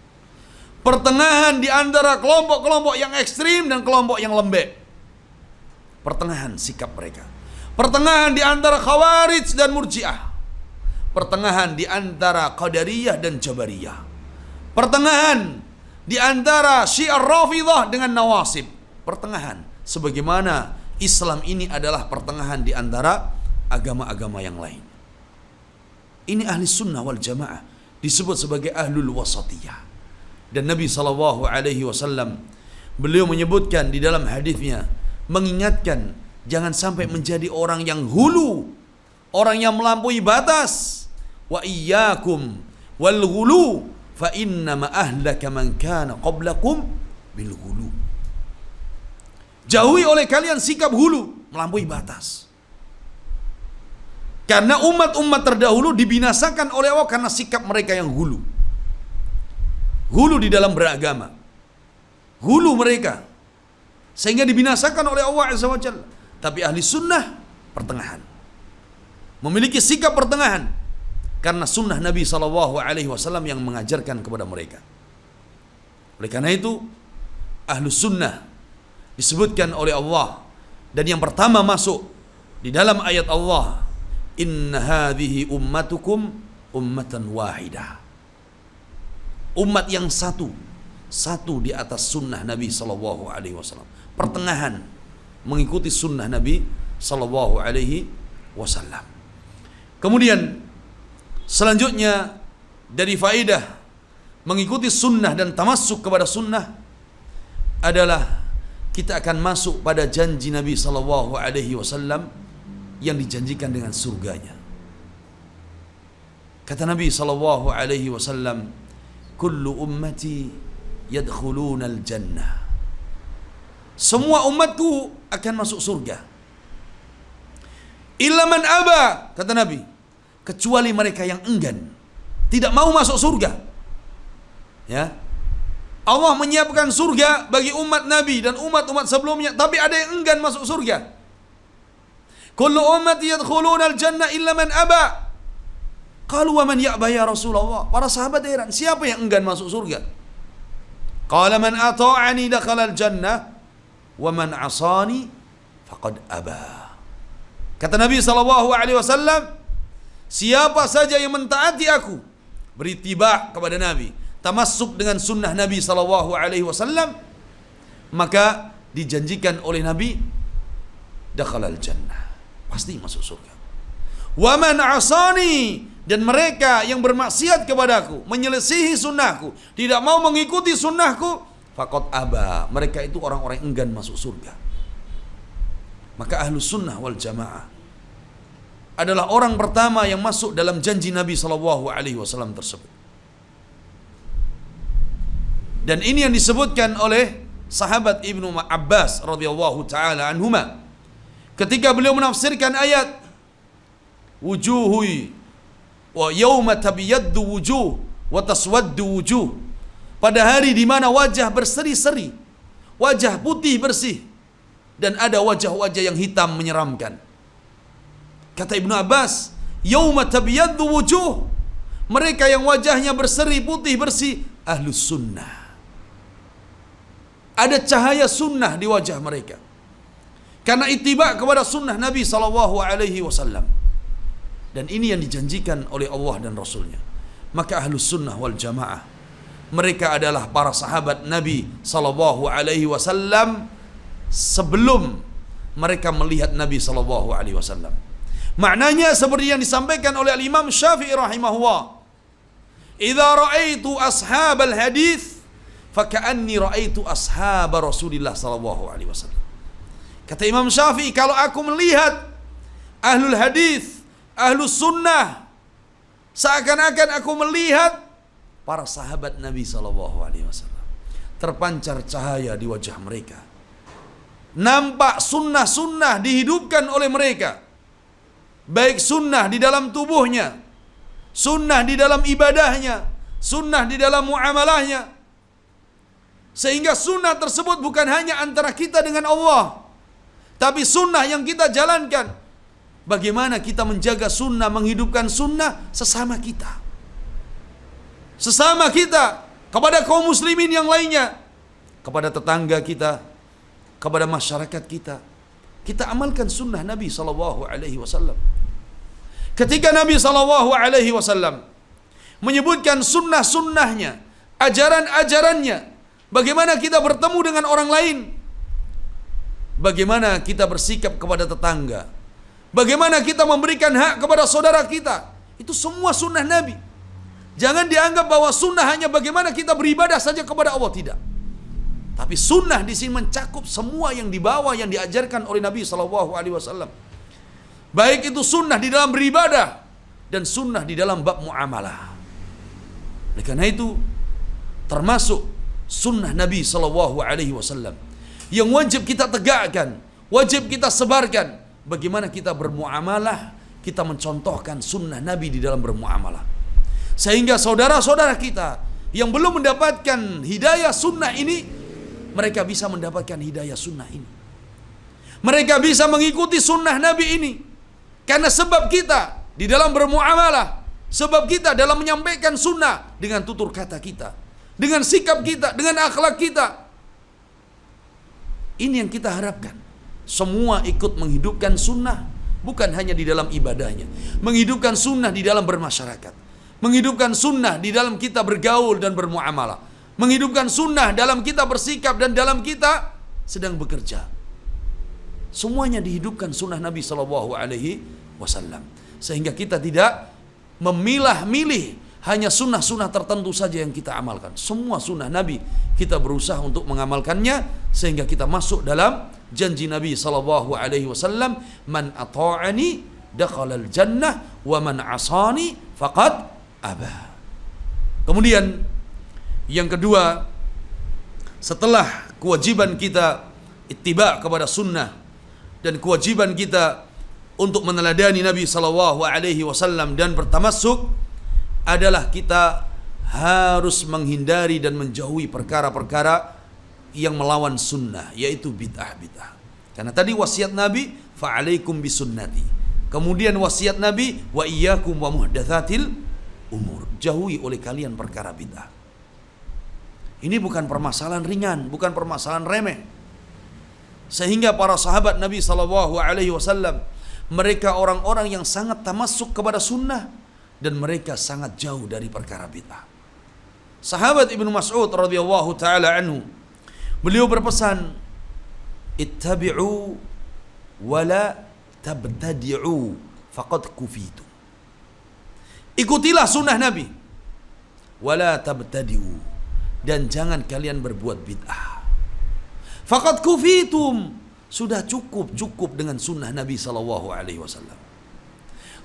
Pertengahan di antara kelompok-kelompok yang ekstrim dan kelompok yang lembek. Pertengahan sikap mereka. Pertengahan di antara Khawarij dan Murji'ah. Pertengahan di antara Qadariyah dan Jabariyah. Pertengahan di antara Syiah Rafidhah dengan Nawasib. Pertengahan. Sebagaimana Islam ini adalah pertengahan di antara agama-agama yang lain. Ini ahli sunnah wal jamaah, disebut sebagai ahlul wasatiyah. Dan Nabi SAW, beliau menyebutkan di dalam hadisnya, mengingatkan jangan sampai menjadi orang yang hulu, orang yang melampaui batas. Wa iyyakum wal ghulu fa innama ahlaka man kana qablakum bil ghulu. Jauhi oleh kalian sikap hulu, melampaui batas. Karena umat-umat terdahulu dibinasakan oleh Allah karena sikap mereka yang hulu. Hulu di dalam beragama. Hulu mereka. Sehingga dibinasakan oleh Allah Azza wa Jalla. Tapi ahli sunnah pertengahan. Memiliki sikap pertengahan. Karena sunnah Nabi SAW yang mengajarkan kepada mereka. Oleh karena itu, ahlu sunnah disebutkan oleh Allah. Dan yang pertama masuk di dalam ayat Allah, inna hadhihi ummatukum ummatan wahidah. Umat yang satu di atas sunnah Nabi SAW. Pertengahan mengikuti sunnah Nabi SAW. Kemudian selanjutnya dari faedah mengikuti sunnah dan tamassuk kepada sunnah adalah kita akan masuk pada janji Nabi SAW yang dijanjikan dengan surganya. Kata Nabi SAW, kullu ummati yadkhulunal jannah. Semua umatku akan masuk surga. Illa man aba, kata Nabi, kecuali mereka yang enggan, tidak mau masuk surga. Ya. Allah menyiapkan surga bagi umat Nabi dan umat-umat sebelumnya, tapi ada yang enggan masuk surga. Kullu ummati yadkhulunal jannah illa man aba. Qalu wa man ya'ba ya Rasulullah? Para sahabat heran, siapa yang enggan masuk surga? Qala man ata'ani dakhala al-jannah wa man 'asani faqad aba. Kata Nabi SAW, siapa saja yang mentaati aku, beritiba kepada Nabi, tamassuk dengan sunnah Nabi SAW, maka dijanjikan oleh Nabi dakhalal jannah, pasti masuk surga. Wa man 'asani, dan mereka yang bermaksiat kepadaku, menyelisihi sunnahku, tidak mau mengikuti sunnahku, faqad aba, mereka itu orang-orang enggan masuk surga. Maka ahlu sunnah wal jamaah adalah orang pertama yang masuk dalam janji Nabi SAW tersebut. Dan ini yang disebutkan oleh sahabat Ibnu Abbas radhiyallahu taala anhuma ketika beliau menafsirkan ayat wujuhu wa yauma tabyaddu wujuh wa taswaddu wujuh, pada hari di mana wajah berseri-seri, wajah putih bersih, dan ada wajah-wajah yang hitam menyeramkan. Kata Ibnu Abbas, yauma tabyaddu wujuh, mereka yang wajahnya berseri putih bersih, ahlus sunnah. Ada cahaya sunnah di wajah mereka karena ittiba kepada sunnah Nabi SAW. Dan ini yang dijanjikan oleh Allah dan Rasulnya. Maka ahlus sunnah wal jamaah, mereka adalah para sahabat Nabi SAW sebelum mereka melihat Nabi SAW. Maknanya seperti yang disampaikan oleh Imam Syafi'i rahimahullah, idza ra'aitu ashabal hadits faka'anni ra'aitu ashab Rasulillah sallallahu alaihi wasallam. Kata Imam Syafi'i, kalau aku melihat ahlul hadis, ahlus sunnah, seakan-akan aku melihat para sahabat Nabi sallallahu alaihi wasallam. Terpancar cahaya di wajah mereka. Nampak sunnah-sunnah dihidupkan oleh mereka. Baik sunnah di dalam tubuhnya, sunnah di dalam ibadahnya, sunnah di dalam muamalahnya. Sehingga sunnah tersebut bukan hanya antara kita dengan Allah, tapi sunnah yang kita jalankan. Bagaimana kita menjaga sunnah, menghidupkan sunnah sesama kita. Sesama kita, kepada kaum muslimin yang lainnya, kepada tetangga kita, kepada masyarakat kita, kita amalkan sunnah Nabi SAW. Ketika Nabi SAW menyebutkan sunnah-sunnahnya, ajaran-ajarannya, bagaimana kita bertemu dengan orang lain, bagaimana kita bersikap kepada tetangga, bagaimana kita memberikan hak kepada saudara kita, itu semua sunnah Nabi. Jangan dianggap bahwa sunnah hanya bagaimana kita beribadah saja kepada Allah, tidak. Tapi sunnah di sini mencakup semua yang dibawa, yang diajarkan oleh Nabi SAW. Baik itu sunnah di dalam beribadah dan sunnah di dalam bab muamalah. Oleh karena itu, termasuk sunnah Nabi SAW yang wajib kita tegakkan, wajib kita sebarkan. Bagaimana kita bermuamalah, kita mencontohkan sunnah Nabi di dalam bermuamalah. Sehingga saudara-saudara kita yang belum mendapatkan hidayah sunnah ini, mereka bisa mendapatkan hidayah sunnah ini. Mereka bisa mengikuti sunnah Nabi ini. Karena sebab kita di dalam bermuamalah, sebab kita dalam menyampaikan sunnah dengan tutur kata kita, dengan sikap kita, dengan akhlak kita. Ini yang kita harapkan. Semua ikut menghidupkan sunnah, bukan hanya di dalam ibadahnya. Menghidupkan sunnah di dalam bermasyarakat. Menghidupkan sunnah di dalam kita bergaul dan bermuamalah. Menghidupkan sunnah dalam kita bersikap dan dalam kita sedang bekerja. Semuanya dihidupkan sunnah Nabi SAW. Sehingga kita tidak memilah-milih hanya sunnah-sunnah tertentu saja yang kita amalkan. Semua sunnah Nabi kita berusaha untuk mengamalkannya, sehingga kita masuk dalam janji Nabi SAW, man ata'ani dakhalal jannah wa man asani faqad aba. Kemudian yang kedua, setelah kewajiban kita ittiba kepada sunnah dan kewajiban kita untuk meneladani Nabi SAW dan bertamassuk, adalah kita harus menghindari dan menjauhi perkara-perkara yang melawan sunnah, yaitu bid'ah-bid'ah. Karena tadi wasiat Nabi, fa'alaikum bisunnati. Kemudian wasiat Nabi, wa iyyakum wa muhdatsatil umur. Jauhi oleh kalian perkara bid'ah. Ini bukan permasalahan ringan, bukan permasalahan remeh. Sehingga para sahabat Nabi SAW, mereka orang-orang yang sangat tamassuk kepada sunnah dan mereka sangat jauh dari perkara bid'ah. Sahabat Ibnu Mas'ud radhiyallahu taala anhu, beliau berpesan, ittabi'u wa la tabtadi'u faqad kufitu. Ikutilah sunnah Nabi, wa la tabtadi'u, dan jangan kalian berbuat bid'ah. Faqad kufitum, sudah cukup dengan sunnah Nabi SAW.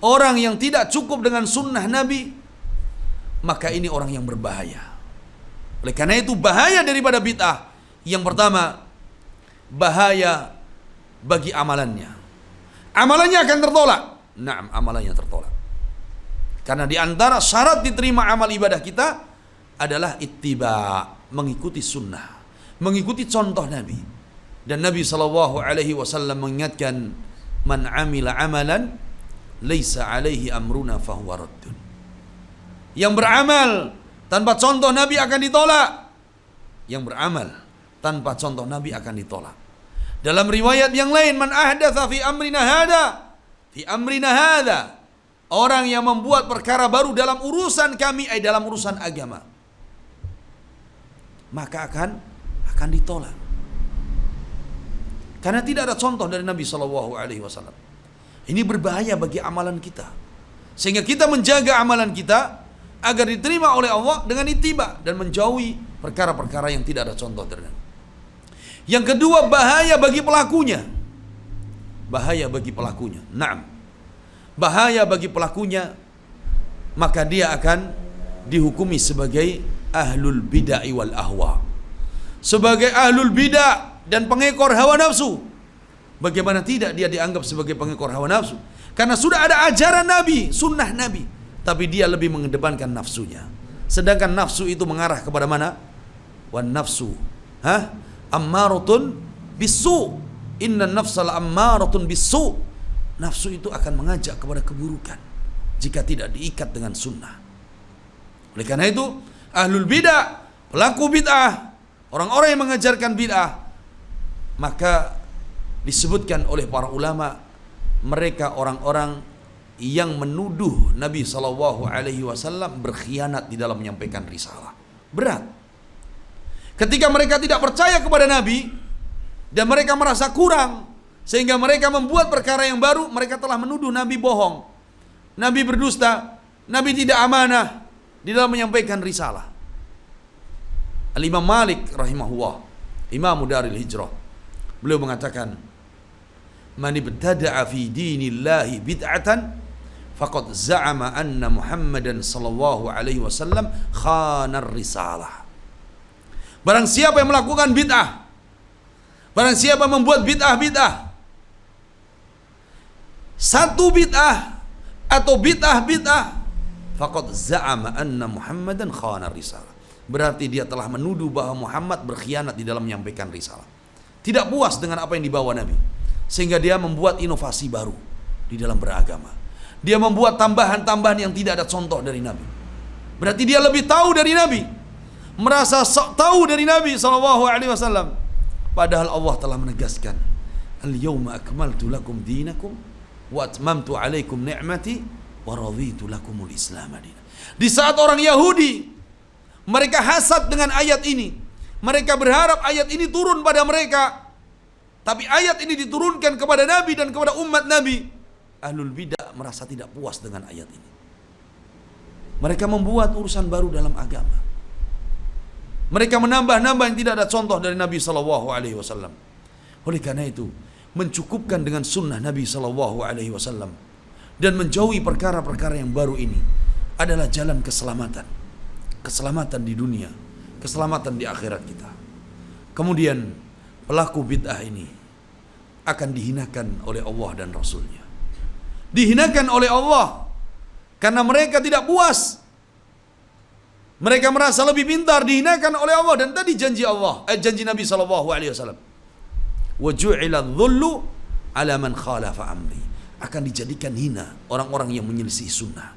Orang yang tidak cukup dengan sunnah Nabi, maka ini orang yang berbahaya. Oleh karena itu, bahaya daripada bid'ah, yang pertama, bahaya bagi amalannya. Amalannya akan tertolak. Naam, amalannya tertolak. Karena di antara syarat diterima amal ibadah kita adalah ittiba, mengikuti sunnah, mengikuti contoh Nabi. Dan Nabi SAW mengingatkan, man amila amalan laisa alaihi amruna fahuwa raddun. Yang beramal tanpa contoh Nabi akan ditolak. Yang beramal tanpa contoh Nabi akan ditolak. Dalam riwayat yang lain, man ahdatsa fi amrina hadza, orang yang membuat perkara baru dalam urusan kami, dalam urusan agama, maka akan ditolak. Karena tidak ada contoh dari Nabi SAW. Ini berbahaya bagi amalan kita. Sehingga kita menjaga amalan kita agar diterima oleh Allah dengan ittiba dan menjauhi perkara-perkara yang tidak ada contoh dari Nabi. Yang kedua, bahaya bagi pelakunya. Bahaya bagi pelakunya. Naam. Bahaya bagi pelakunya, maka dia akan dihukumi sebagai ahlul bid'ah wal ahwa. Sebagai ahlul bid'ah dan pengekor hawa nafsu. Bagaimana tidak dia dianggap sebagai pengekor hawa nafsu? Karena sudah ada ajaran Nabi, sunnah Nabi, tapi dia lebih mengedepankan nafsunya. Sedangkan nafsu itu mengarah kepada mana? Wan nafsu, ammaratun bisu. Inna nafsal ammaratun bisu. Nafsu itu akan mengajak kepada keburukan jika tidak diikat dengan sunnah. Oleh karena itu, ahlul bid'ah, pelaku bid'ah, orang-orang yang mengajarkan bid'ah, maka disebutkan oleh para ulama, mereka orang-orang yang menuduh Nabi SAW berkhianat di dalam menyampaikan risalah. Berat. Ketika mereka tidak percaya kepada Nabi dan mereka merasa kurang, sehingga mereka membuat perkara yang baru, mereka telah menuduh Nabi bohong, Nabi berdusta, Nabi tidak amanah di dalam menyampaikan risalah. Al-Imam Malik rahimahullah, Imam Daril Hijrah, beliau mengatakan, "Man ibtada'a fi dinillahi bid'atan faqad za'ama anna Muhammadan sallallahu alaihi wasallam khana risalah." Barang siapa yang melakukan bid'ah, barang siapa yang membuat bid'ah, satu bid'ah atau bid'ah, faqad za'ama anna Muhammadan khana risalah. Berarti dia telah menuduh bahwa Muhammad berkhianat di dalam menyampaikan risalah. Tidak puas dengan apa yang dibawa Nabi, sehingga dia membuat inovasi baru di dalam beragama. Dia membuat tambahan-tambahan yang tidak ada contoh dari Nabi. Berarti dia lebih tahu dari Nabi, merasa sok tahu dari Nabi SAW. Padahal Allah telah menegaskan, "Al-yawma akmaltu lakum dinakum wa atmamtu alaikum ni'mati wa raditu lakumul Islam dinan." Di saat orang Yahudi mereka hasad dengan ayat ini, mereka berharap ayat ini turun pada mereka, tapi ayat ini diturunkan kepada Nabi dan kepada umat Nabi. Ahlul bidah merasa tidak puas dengan ayat ini. Mereka membuat urusan baru dalam agama. Mereka menambah-nambah yang tidak ada contoh dari Nabi SAW. Oleh karena itu, mencukupkan dengan sunnah Nabi SAW dan menjauhi perkara-perkara yang baru ini adalah jalan keselamatan. Keselamatan di dunia, keselamatan di akhirat kita. Kemudian pelaku bid'ah ini akan dihinakan oleh Allah dan Rasulnya. Dihinakan oleh Allah karena mereka tidak puas. Mereka merasa lebih pintar, dihinakan oleh Allah. Dan tadi janji Allah, janji Nabi SAW, wa ju'ila dhullu ala man khalafa amri, akan dijadikan hina orang-orang yang menyelisih sunnah.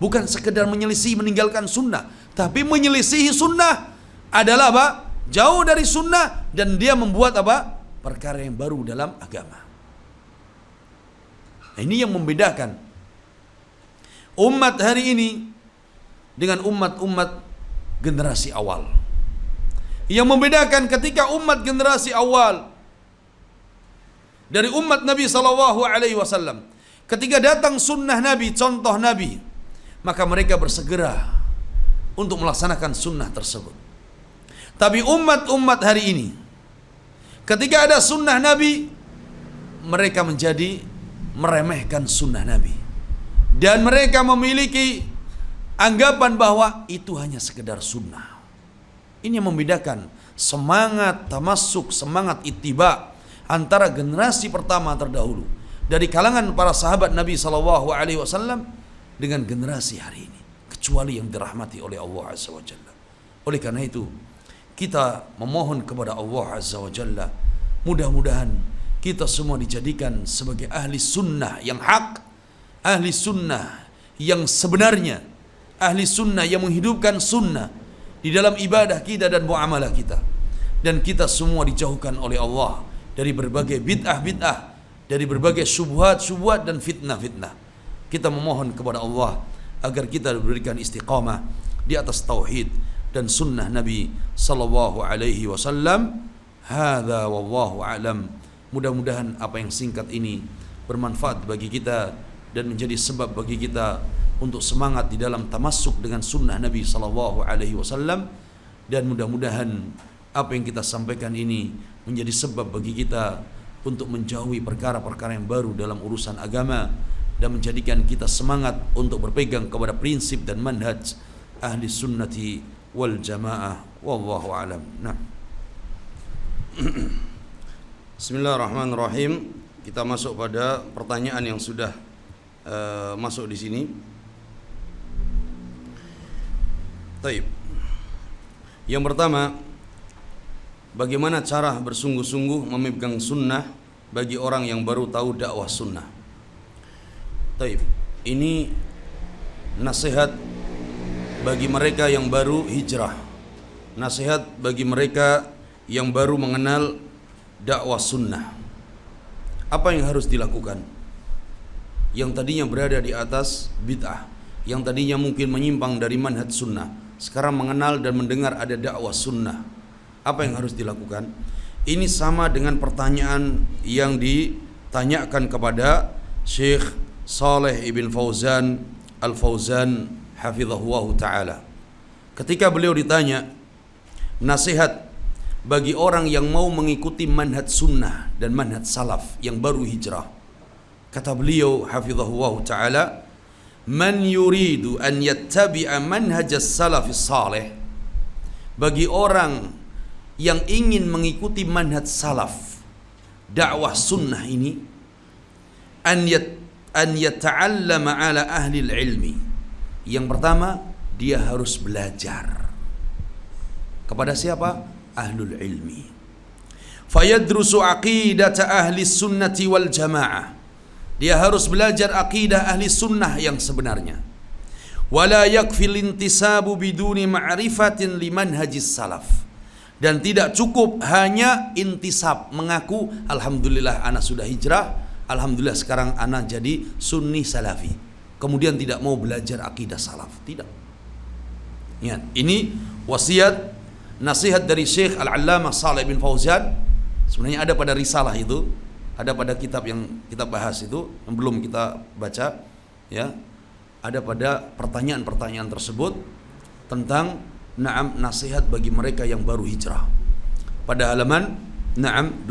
Bukan sekedar menyelisih meninggalkan sunnah, tapi menyelisihi sunnah adalah apa? Jauh dari sunnah, dan dia membuat apa? Perkara yang baru dalam agama. Nah, ini yang membedakan umat hari ini dengan umat-umat generasi awal. Yang membedakan ketika umat generasi awal dari umat Nabi SAW, ketika datang sunnah Nabi, contoh Nabi, maka mereka bersegera untuk melaksanakan sunnah tersebut. Tapi umat-umat hari ini, ketika ada sunnah Nabi, mereka menjadi meremehkan sunnah Nabi, dan mereka memiliki anggapan bahwa itu hanya sekedar sunnah. Ini yang membedakan semangat tamassuk, semangat ittiba antara generasi pertama terdahulu dari kalangan para sahabat Nabi SAW dengan generasi hari ini, kecuali yang dirahmati oleh Allah Azza wa Jalla. Oleh karena itu, kita memohon kepada Allah Azza wa Jalla, mudah-mudahan kita semua dijadikan sebagai ahli sunnah yang hak, ahli sunnah yang sebenarnya, ahli sunnah yang menghidupkan sunnah di dalam ibadah kita dan muamalah kita. Dan kita semua dijauhkan oleh Allah dari berbagai bid'ah-bid'ah, dari berbagai syubhat-syubhat dan fitnah-fitnah. Kita memohon kepada Allah agar kita diberikan istiqamah di atas tauhid dan sunnah Nabi sallallahu alaihi wasallam. Hadza wallahu a'lam. Mudah-mudahan apa yang singkat ini bermanfaat bagi kita dan menjadi sebab bagi kita untuk semangat di dalam tamassuk dengan sunnah Nabi sallallahu alaihi wasallam, dan mudah-mudahan apa yang kita sampaikan ini menjadi sebab bagi kita untuk menjauhi perkara-perkara yang baru dalam urusan agama dan menjadikan kita semangat untuk berpegang kepada prinsip dan manhaj ahli sunnati wal jamaah. Wallahu alam. Nah. Bismillahirrahmanirrahim. Kita masuk pada pertanyaan yang sudah masuk di sini. Taib. Yang pertama, bagaimana cara bersungguh-sungguh memegang sunnah bagi orang yang baru tahu dakwah sunnah? Taib. Ini nasihat bagi mereka yang baru hijrah, nasihat bagi mereka yang baru mengenal dakwah sunnah. Apa yang harus dilakukan? Yang tadinya berada di atas bid'ah, yang tadinya mungkin menyimpang dari manhaj sunnah, sekarang mengenal dan mendengar ada dakwah sunnah. Apa yang harus dilakukan? Ini sama dengan pertanyaan yang ditanyakan kepada Syekh Saleh Ibn Fauzan Al-Fauzan hafizahullah ta'ala. Ketika beliau ditanya nasihat bagi orang yang mau mengikuti manhaj sunnah dan manhaj salaf yang baru hijrah, kata beliau hafizahullah ta'ala, man yuridu an yattabi'a manhaj as-salafis salih, bagi orang yang ingin mengikuti manhaj salaf dakwah sunnah ini, an yata'allama ala ahli ilmi. Yang pertama, dia harus belajar kepada siapa? Ahlul ilmi. Fayadrusu aqidata ahli sunnati wal jamaah. Dia harus belajar akidah ahli sunnah yang sebenarnya. Wala yakfil intisabu biduni ma'rifatin liman hajis salaf. Dan tidak cukup hanya intisab, mengaku alhamdulillah ana sudah hijrah, alhamdulillah sekarang ana jadi sunni salafi, kemudian tidak mau belajar akidah salaf. Tidak. Ya, ini wasiat nasihat dari Syekh Al-Allamah Saleh bin Fauzan. Sebenarnya ada pada risalah itu, ada pada kitab yang kita bahas itu yang belum kita baca, ya. Ada pada pertanyaan-pertanyaan tersebut tentang nasihat bagi mereka yang baru hijrah. Pada halaman 25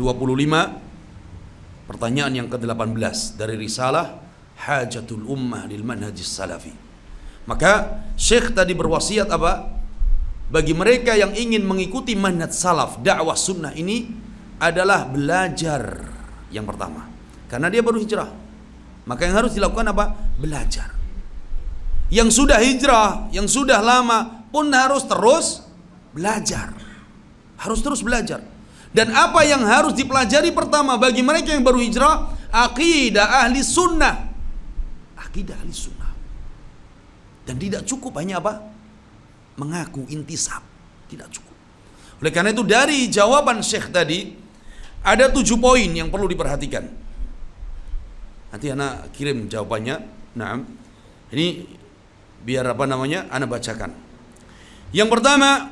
pertanyaan yang ke-18 dari risalah Hajatul Ummah lil Manhajis Salafi. Maka Syekh tadi berwasiat apa? Bagi mereka yang ingin mengikuti manhaj salaf dakwah sunnah ini adalah belajar yang pertama. Karena dia baru hijrah, maka yang harus dilakukan apa? Belajar. Yang sudah hijrah, yang sudah lama pun harus terus belajar. Harus terus belajar. Dan apa yang harus dipelajari pertama bagi mereka yang baru hijrah? Akidah ahli sunnah. Akidah ahli sunnah. Dan tidak cukup hanya apa? Mengaku intisab. Tidak cukup. Oleh karena itu dari jawaban Syekh tadi ada 7 poin yang perlu diperhatikan. Nanti anak kirim jawabannya. Nah, ini biar apa namanya? Anak bacakan. Yang pertama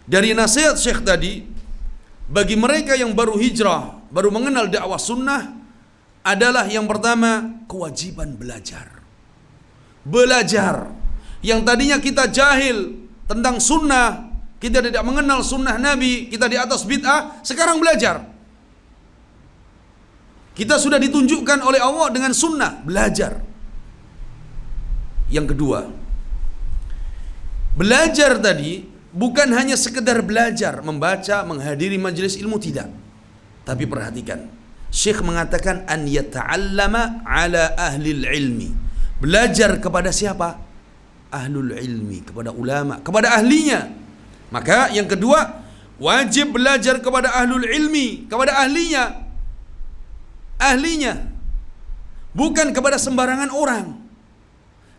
dari nasihat Syekh tadi, bagi mereka yang baru hijrah, baru mengenal dakwah sunnah, adalah yang pertama kewajiban belajar. Belajar. Yang tadinya kita jahil tentang sunnah, kita tidak mengenal sunnah Nabi, kita di atas bid'ah, sekarang belajar. Kita sudah ditunjukkan oleh Allah dengan sunnah, belajar. Yang kedua, belajar tadi bukan hanya sekedar belajar, membaca, menghadiri majelis ilmu, tidak. Tapi perhatikan, Syekh mengatakan an yata'allama ala ahlil ilmi. Belajar kepada siapa? Ahlul ilmi, kepada ulama, kepada ahlinya. Maka yang kedua, wajib belajar kepada ahlul ilmi, kepada ahlinya. Ahlinya. Bukan kepada sembarangan orang.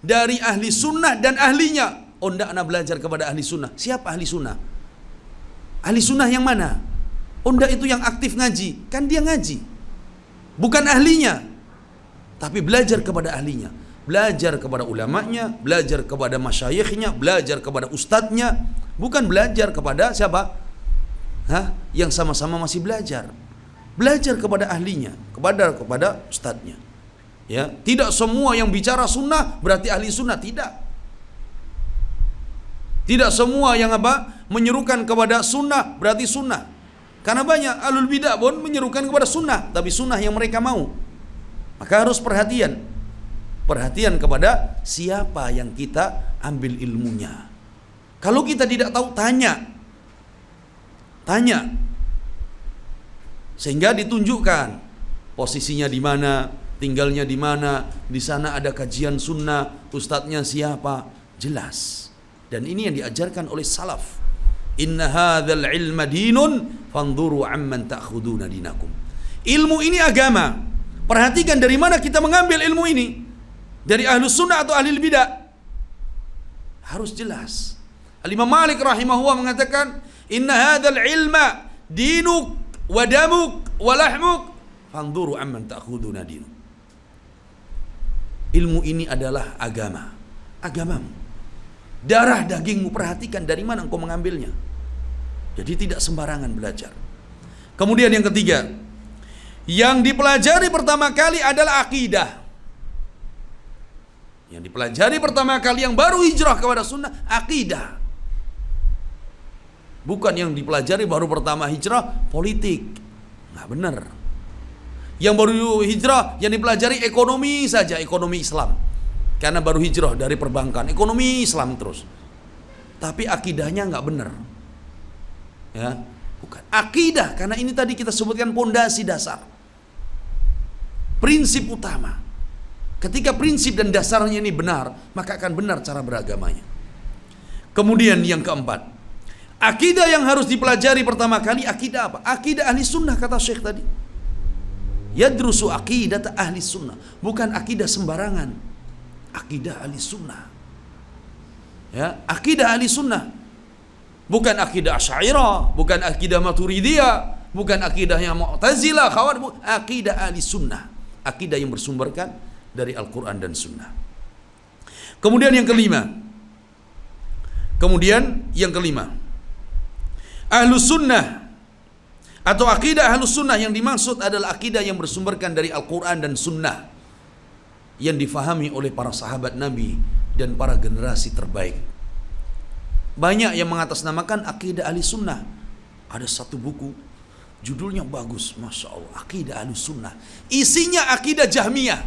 Dari ahli sunnah dan ahlinya. Oh, enggak, anak belajar kepada ahli sunnah. Siapa ahli sunnah? Ahli sunnah yang mana? Oh, enggak, itu yang aktif ngaji. Kan dia ngaji. Bukan ahlinya. Tapi belajar kepada ahlinya. Belajar kepada ulamanya, belajar kepada masyayikhnya, belajar kepada ustadznya. Bukan belajar kepada siapa? Yang sama-sama masih belajar. Belajar kepada ahlinya, kepada ustadznya. Ya, tidak semua yang bicara sunnah berarti ahli sunnah, tidak. Tidak semua yang menyerukan kepada sunnah berarti sunnah. Karena banyak ahlul bidah pun menyerukan kepada sunnah, tapi sunnah yang mereka mau. Maka harus perhatian. Perhatian kepada siapa yang kita ambil ilmunya. Kalau kita tidak tahu, tanya. Sehingga ditunjukkan posisinya di mana, tinggalnya di mana, di sana ada kajian sunnah, ustadznya siapa, jelas. Dan ini yang diajarkan oleh salaf. Inna hadzal ilma dinun fanzuru amman ta'khuduna dinakum. Ilmu ini agama. Perhatikan dari mana kita mengambil ilmu ini. Dari ahlu sunnah atau ahli bidah? Harus jelas. Al-Imam Malik rahimahullah mengatakan, inna hadzal ilma dinuk wa damuk wa lahmuk Fanzuru amman ta'khuduna dinu. Ilmu ini adalah agamamu. Darah dagingmu, perhatikan dari mana engkau mengambilnya. Jadi tidak sembarangan belajar. Kemudian yang ketiga, yang dipelajari pertama kali adalah akidah. Yang dipelajari pertama kali yang baru hijrah kepada sunnah, akidah. Bukan yang dipelajari baru pertama hijrah, politik. Nggak benar. Yang baru hijrah, yang dipelajari ekonomi saja, ekonomi Islam. Karena baru hijrah dari perbankan, ekonomi Islam terus. Tapi akidahnya nggak benar. Ya, bukan. Akidah, karena ini tadi kita sebutkan pondasi dasar. Prinsip utama. Ketika prinsip dan dasarnya ini benar, maka akan benar cara beragamanya. Kemudian yang keempat, akidah yang harus dipelajari pertama kali, akidah apa? Akidah ahli sunnah, kata Syekh tadi. Yadrusu aqidat ahli sunnah. Bukan akidah sembarangan. Akidah ahli sunnah. Ya, akidah ahli sunnah. Bukan akidah Asy'ariyah, bukan akidah Maturidiyah, bukan akidahnya Mu'tazilah, Khawarij, akidah ahli sunnah. Akidah yang bersumberkan dari Al-Quran dan Sunnah. Kemudian yang kelima, Ahlus Sunnah atau akidah Ahlus Sunnah yang dimaksud adalah akidah yang bersumberkan dari Al-Quran dan Sunnah, yang difahami oleh para sahabat Nabi dan para generasi terbaik. Banyak yang mengatasnamakan akidah ahli sunnah. Ada satu buku, judulnya bagus, Masya Allah, akidah ahli sunnah. Isinya akidah Jahmiyah.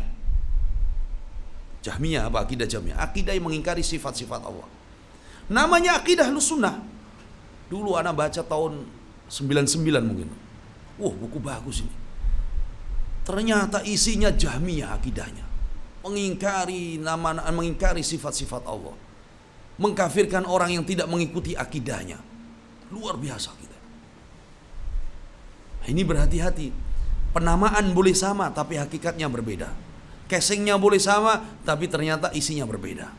Jahmiyah apa akidah Jahmiyah? Akidah yang mengingkari sifat-sifat Allah. Namanya akidah ahli sunnah. Dulu anak baca tahun 99 mungkin. Buku bagus ini. Ternyata isinya Jahmiyah akidahnya. Mengingkari sifat-sifat Allah, mengkafirkan orang yang tidak mengikuti akidahnya. Luar biasa kita. Ini berhati-hati. Penamaan boleh sama tapi hakikatnya berbeda. Casingnya boleh sama tapi ternyata isinya berbeda.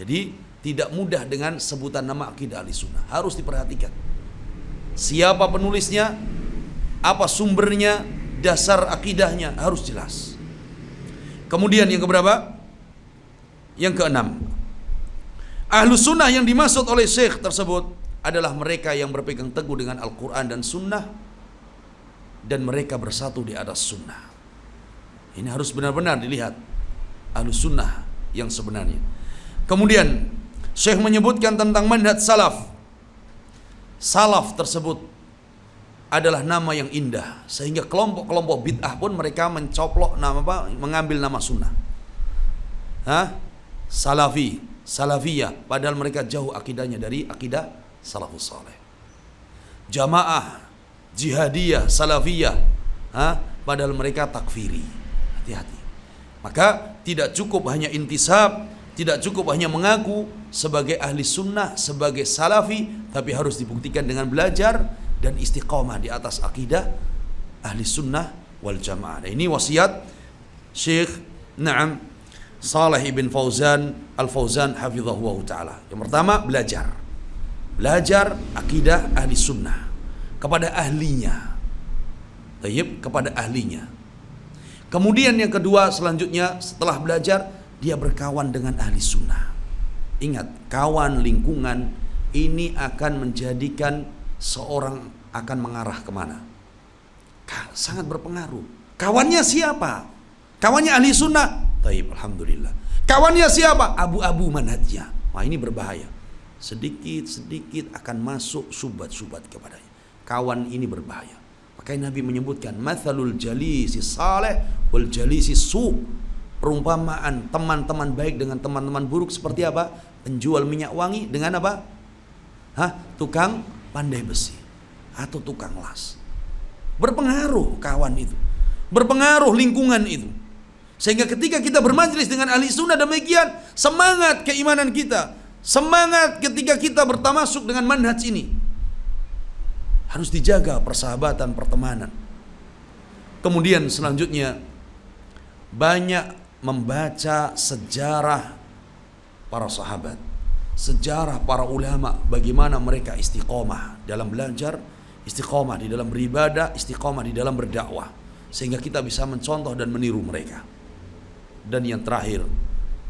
Jadi tidak mudah dengan sebutan nama akidah ahli sunnah. Harus diperhatikan. Siapa penulisnya, apa sumbernya, dasar akidahnya harus jelas. Kemudian yang keberapa? Yang keenam, Ahlus Sunnah yang dimaksud oleh Syekh tersebut adalah mereka yang berpegang teguh dengan Al-Quran dan Sunnah, dan mereka bersatu di atas Sunnah. Ini harus benar-benar dilihat Ahlus Sunnah yang sebenarnya. Kemudian Syekh menyebutkan tentang manhaj salaf. Salaf tersebut adalah nama yang indah, sehingga kelompok-kelompok bid'ah pun mereka mencoplok nama apa? Mengambil nama sunnah. Salafi, salafiyah, padahal mereka jauh akidahnya dari akidah salafus saleh. Jamaah, jihadiyah, salafiyah, padahal mereka takfiri. Hati-hati. Maka tidak cukup hanya intisab, tidak cukup hanya mengaku sebagai ahli sunnah, sebagai salafi, tapi harus dibuktikan dengan belajar dan istiqamah di atas akidah ahli sunnah wal jamaah. Ini wasiat Syekh Saleh ibn Fauzan Al-Fauzan hafizahullah ta'ala. Yang pertama, belajar akidah ahli sunnah kepada ahlinya. Kepada ahlinya. Kemudian yang kedua, selanjutnya setelah belajar, dia berkawan dengan ahli sunnah. Ingat, kawan, lingkungan ini akan menjadikan seorang akan mengarah kemana? Sangat berpengaruh. Kawannya siapa? Kawannya ahli sunnah. Taib, alhamdulillah. Kawannya siapa? Abu-abu manhajnya. Wah, ini berbahaya. Sedikit-sedikit akan masuk syubhat-syubhat kepadanya. Kawan ini berbahaya. Makanya Nabi menyebutkan mathalul jalisi saleh wal jalisi su. Perumpamaan teman-teman baik dengan teman-teman buruk seperti apa? Penjual minyak wangi dengan apa? Tukang pandai besi atau tukang las. Berpengaruh kawan itu, berpengaruh lingkungan itu, sehingga ketika kita bermajlis dengan ahli sunnah demikian, semangat keimanan kita, semangat ketika kita bertamasuk dengan manhaj ini. Harus dijaga persahabatan, pertemanan. Kemudian selanjutnya, banyak membaca sejarah para sahabat, sejarah para ulama, bagaimana mereka istiqomah dalam belajar, istiqomah di dalam beribadah, istiqomah di dalam berdakwah, sehingga kita bisa mencontoh dan meniru mereka. Dan yang terakhir,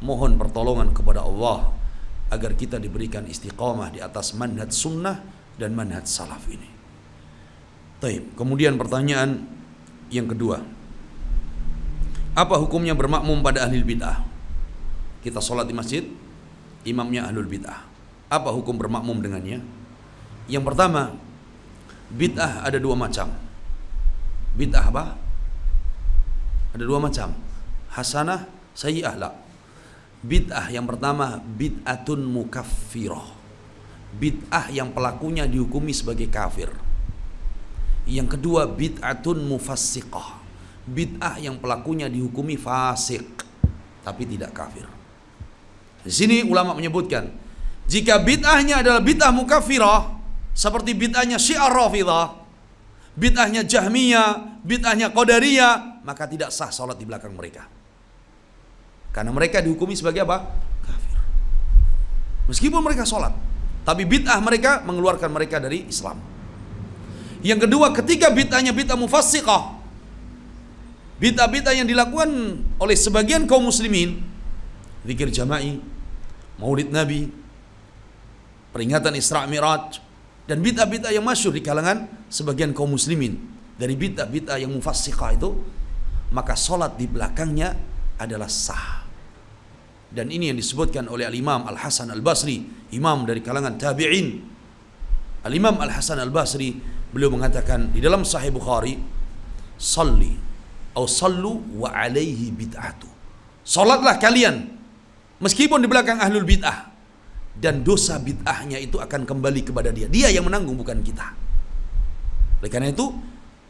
mohon pertolongan kepada Allah agar kita diberikan istiqamah di atas manhaj sunnah dan manhaj salaf ini. Taib. Kemudian pertanyaan yang kedua, apa hukumnya bermakmum pada ahli bid'ah? Kita sholat di masjid, imamnya ahlul bid'ah. Apa hukum bermakmum dengannya? Yang pertama, bid'ah ada dua macam. Bid'ah apa? Ada dua macam. Hasanah, sayyi'ah, la. Bid'ah yang pertama, bid'atun mukaffirah. Bid'ah yang pelakunya dihukumi sebagai kafir. Yang kedua, bid'atun mufassiqah. Bid'ah yang pelakunya dihukumi fasik, tapi tidak kafir. Di sini ulama menyebutkan, jika bid'ahnya adalah bid'ah mukaffirah, seperti bid'ahnya Syiah Rafidhah, bid'ahnya Jahmiyah, bid'ahnya Qadariyah, maka tidak sah salat di belakang mereka. Karena mereka dihukumi sebagai apa? Kafir. Meskipun mereka salat, tapi bid'ah mereka mengeluarkan mereka dari Islam. Yang kedua, ketika bid'ahnya bid'ah mufassiqah, bid'ah-bid'ah yang dilakukan oleh sebagian kaum muslimin, zikir jama'i, maulid Nabi, peringatan Isra Mi'raj, dan bid'ah-bid'ah yang masyhur di kalangan sebagian kaum muslimin dari bid'ah-bid'ah yang mufassiqah itu, maka salat di belakangnya adalah sah. Dan ini yang disebutkan oleh Al-Imam Al-Hasan Al-Basri, imam dari kalangan tabi'in. Al-Imam Al-Hasan Al-Basri, beliau mengatakan di dalam Sahih Bukhari, salli atau sallu wa alaihi bid'atu. Salatlah kalian meskipun di belakang ahlul bid'ah, dan dosa bid'ahnya itu akan kembali kepada dia. Dia yang menanggung, bukan kita. Oleh karena itu,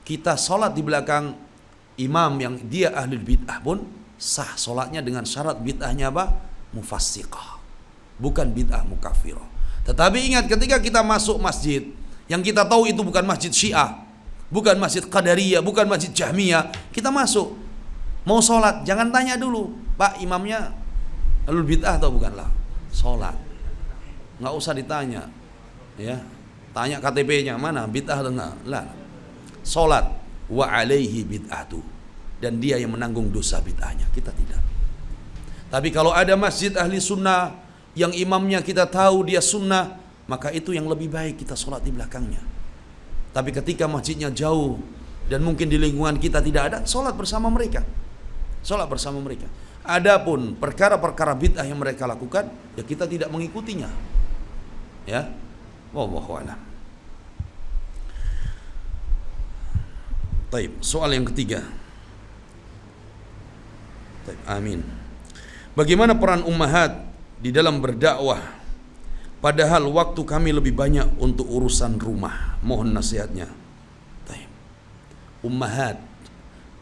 kita salat di belakang imam yang dia ahlul bid'ah pun sah salatnya dengan syarat bid'ahnya apa? Mufassiqah, bukan bid'ah mukaffirah. Tetapi ingat, ketika kita masuk masjid yang kita tahu itu bukan masjid Syiah, bukan masjid Qadariyah, bukan masjid Jahmiyah, kita masuk mau salat, jangan tanya dulu, Pak, imamnya ahlul bid'ah atau bukanlah. Salat, nggak usah ditanya, ya, tanya KTP-nya mana, bid'ah atau enggak, lah. Salat wa alaihi bid'atu, dan dia yang menanggung dosa bid'ahnya, kita tidak. Tapi kalau ada masjid ahli sunnah yang imamnya kita tahu dia sunnah, maka itu yang lebih baik kita sholat di belakangnya. Tapi ketika masjidnya jauh dan mungkin di lingkungan kita tidak ada, sholat bersama mereka. Sholat bersama mereka. Adapun perkara-perkara bid'ah yang mereka lakukan, ya kita tidak mengikutinya. Ya, wallahu a'lam. Taib. Soal yang ketiga. Taib. Amin. Bagaimana peran ummahat di dalam berdakwah, padahal waktu kami lebih banyak untuk urusan rumah? Mohon nasihatnya. Taib. Ummahat,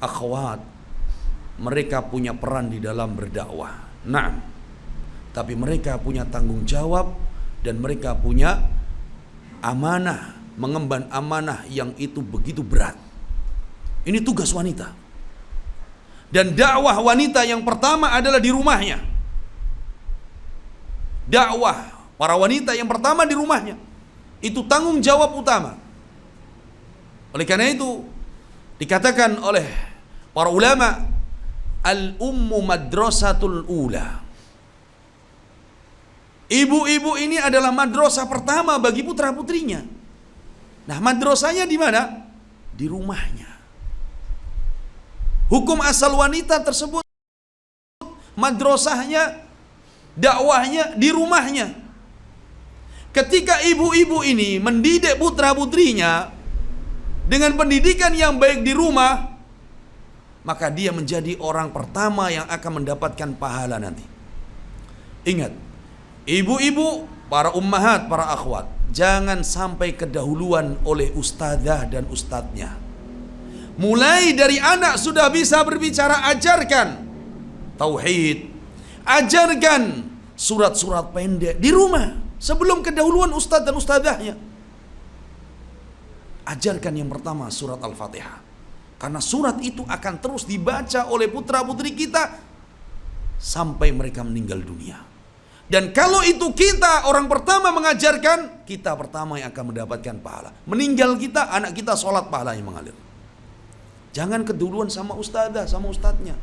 akhwat, mereka punya peran di dalam berdakwah. Naam. Tapi mereka punya tanggung jawab dan mereka punya amanah, mengemban amanah yang itu begitu berat. Ini tugas wanita. Dan dakwah wanita yang pertama adalah di rumahnya. Dakwah para wanita yang pertama di rumahnya. Itu tanggung jawab utama. Oleh karena itu dikatakan oleh para ulama, al-ummu madrasatul ula. Ibu-ibu ini adalah madrasah pertama bagi putra-putrinya. Nah, madrasahnya di mana? Di rumahnya. Hukum asal wanita tersebut, madrasahnya, dakwahnya di rumahnya. Ketika ibu-ibu ini mendidik putra-putrinya dengan pendidikan yang baik di rumah, maka dia menjadi orang pertama yang akan mendapatkan pahala nanti. Ingat, ibu-ibu, para ummahat, para akhwat, jangan sampai kedahuluan oleh ustadzah dan ustadznya. Mulai dari anak sudah bisa berbicara, ajarkan tauhid, ajarkan surat-surat pendek di rumah sebelum kedahuluan ustadz dan ustadzahnya. Ajarkan yang pertama surat Al-Fatihah, karena surat itu akan terus dibaca oleh putra-putri kita sampai mereka meninggal dunia. Dan kalau itu kita orang pertama mengajarkan, kita pertama yang akan mendapatkan pahala. Meninggal kita, anak kita sholat, pahalanya mengalir. Jangan keduluan sama ustazah, sama ustadznya.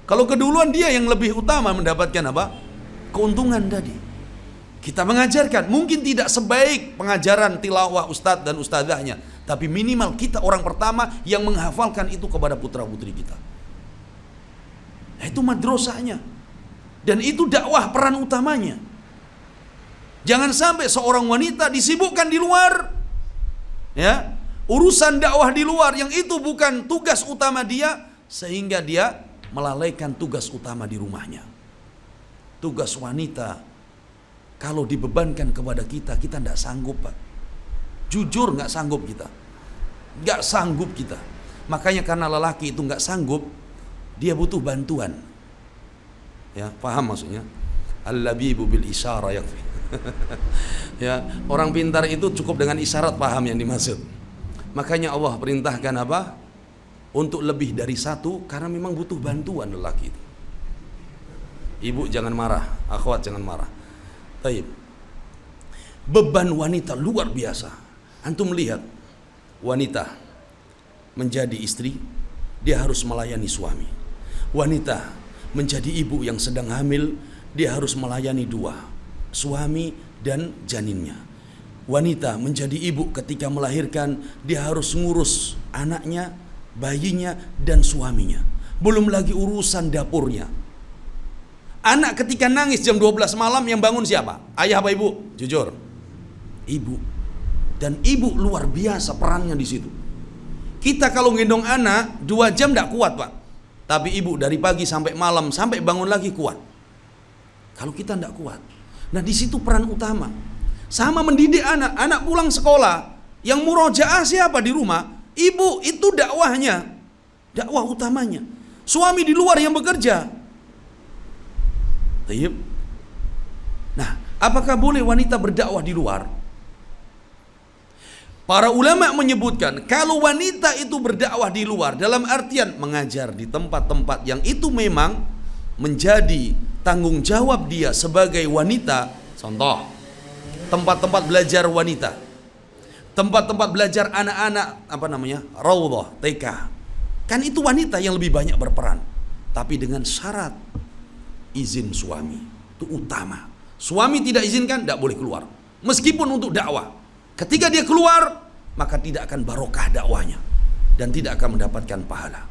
Kalau keduluan dia yang lebih utama mendapatkan apa? Keuntungan tadi. Kita mengajarkan, mungkin tidak sebaik pengajaran tilawah ustadz dan ustazahnya, tapi minimal kita orang pertama yang menghafalkan itu kepada putra-putri kita. Nah, itu madrasahnya. Dan itu dakwah peran utamanya. Jangan sampai seorang wanita disibukkan di luar, ya, urusan dakwah di luar yang itu bukan tugas utama dia, sehingga dia melalaikan tugas utama di rumahnya. Tugas wanita kalau dibebankan kepada kita, kita tidak sanggup, Pak. Jujur nggak sanggup kita, nggak sanggup kita. Makanya karena lelaki itu nggak sanggup, dia butuh bantuan. Ya, paham maksudnya? Al-labibu bil isyarah yakfi. Ya, orang pintar itu cukup dengan isyarat paham yang dimaksud. Makanya Allah perintahkan apa? Untuk lebih dari satu, karena memang butuh bantuan lelaki itu. Ibu jangan marah, akhwat jangan marah. Taib. Beban wanita luar biasa. Antum lihat, wanita menjadi istri, dia harus melayani suami. Wanita menjadi ibu yang sedang hamil, dia harus melayani dua, suami dan janinnya. Wanita menjadi ibu ketika melahirkan, dia harus ngurus anaknya, bayinya, dan suaminya. Belum lagi urusan dapurnya. Anak ketika nangis jam 12 malam, yang bangun siapa? Ayah apa ibu? Jujur. Ibu. Dan ibu luar biasa perannya di situ. Kita kalau gendong anak 2 jam tidak kuat, Pak. Tapi ibu dari pagi sampai malam, sampai bangun lagi kuat. Kalau kita tidak kuat. Nah, di situ peran utama. Sama mendidik anak. Anak pulang sekolah, yang murojaah siapa di rumah? Ibu. Itu dakwahnya, dakwah utamanya. Suami di luar yang bekerja. Taib. Nah, apakah boleh wanita berdakwah di luar? Para ulama menyebutkan, kalau wanita itu berdakwah di luar, dalam artian mengajar di tempat-tempat yang itu memang menjadi tanggung jawab dia sebagai wanita. Contoh, tempat-tempat belajar wanita, tempat-tempat belajar anak-anak, raudhah, TK. Kan itu wanita yang lebih banyak berperan. Tapi dengan syarat izin suami. Itu utama. Suami tidak izinkan, tidak boleh keluar. Meskipun untuk dakwah. Ketika dia keluar, maka tidak akan barokah dakwahnya. Dan tidak akan mendapatkan pahala.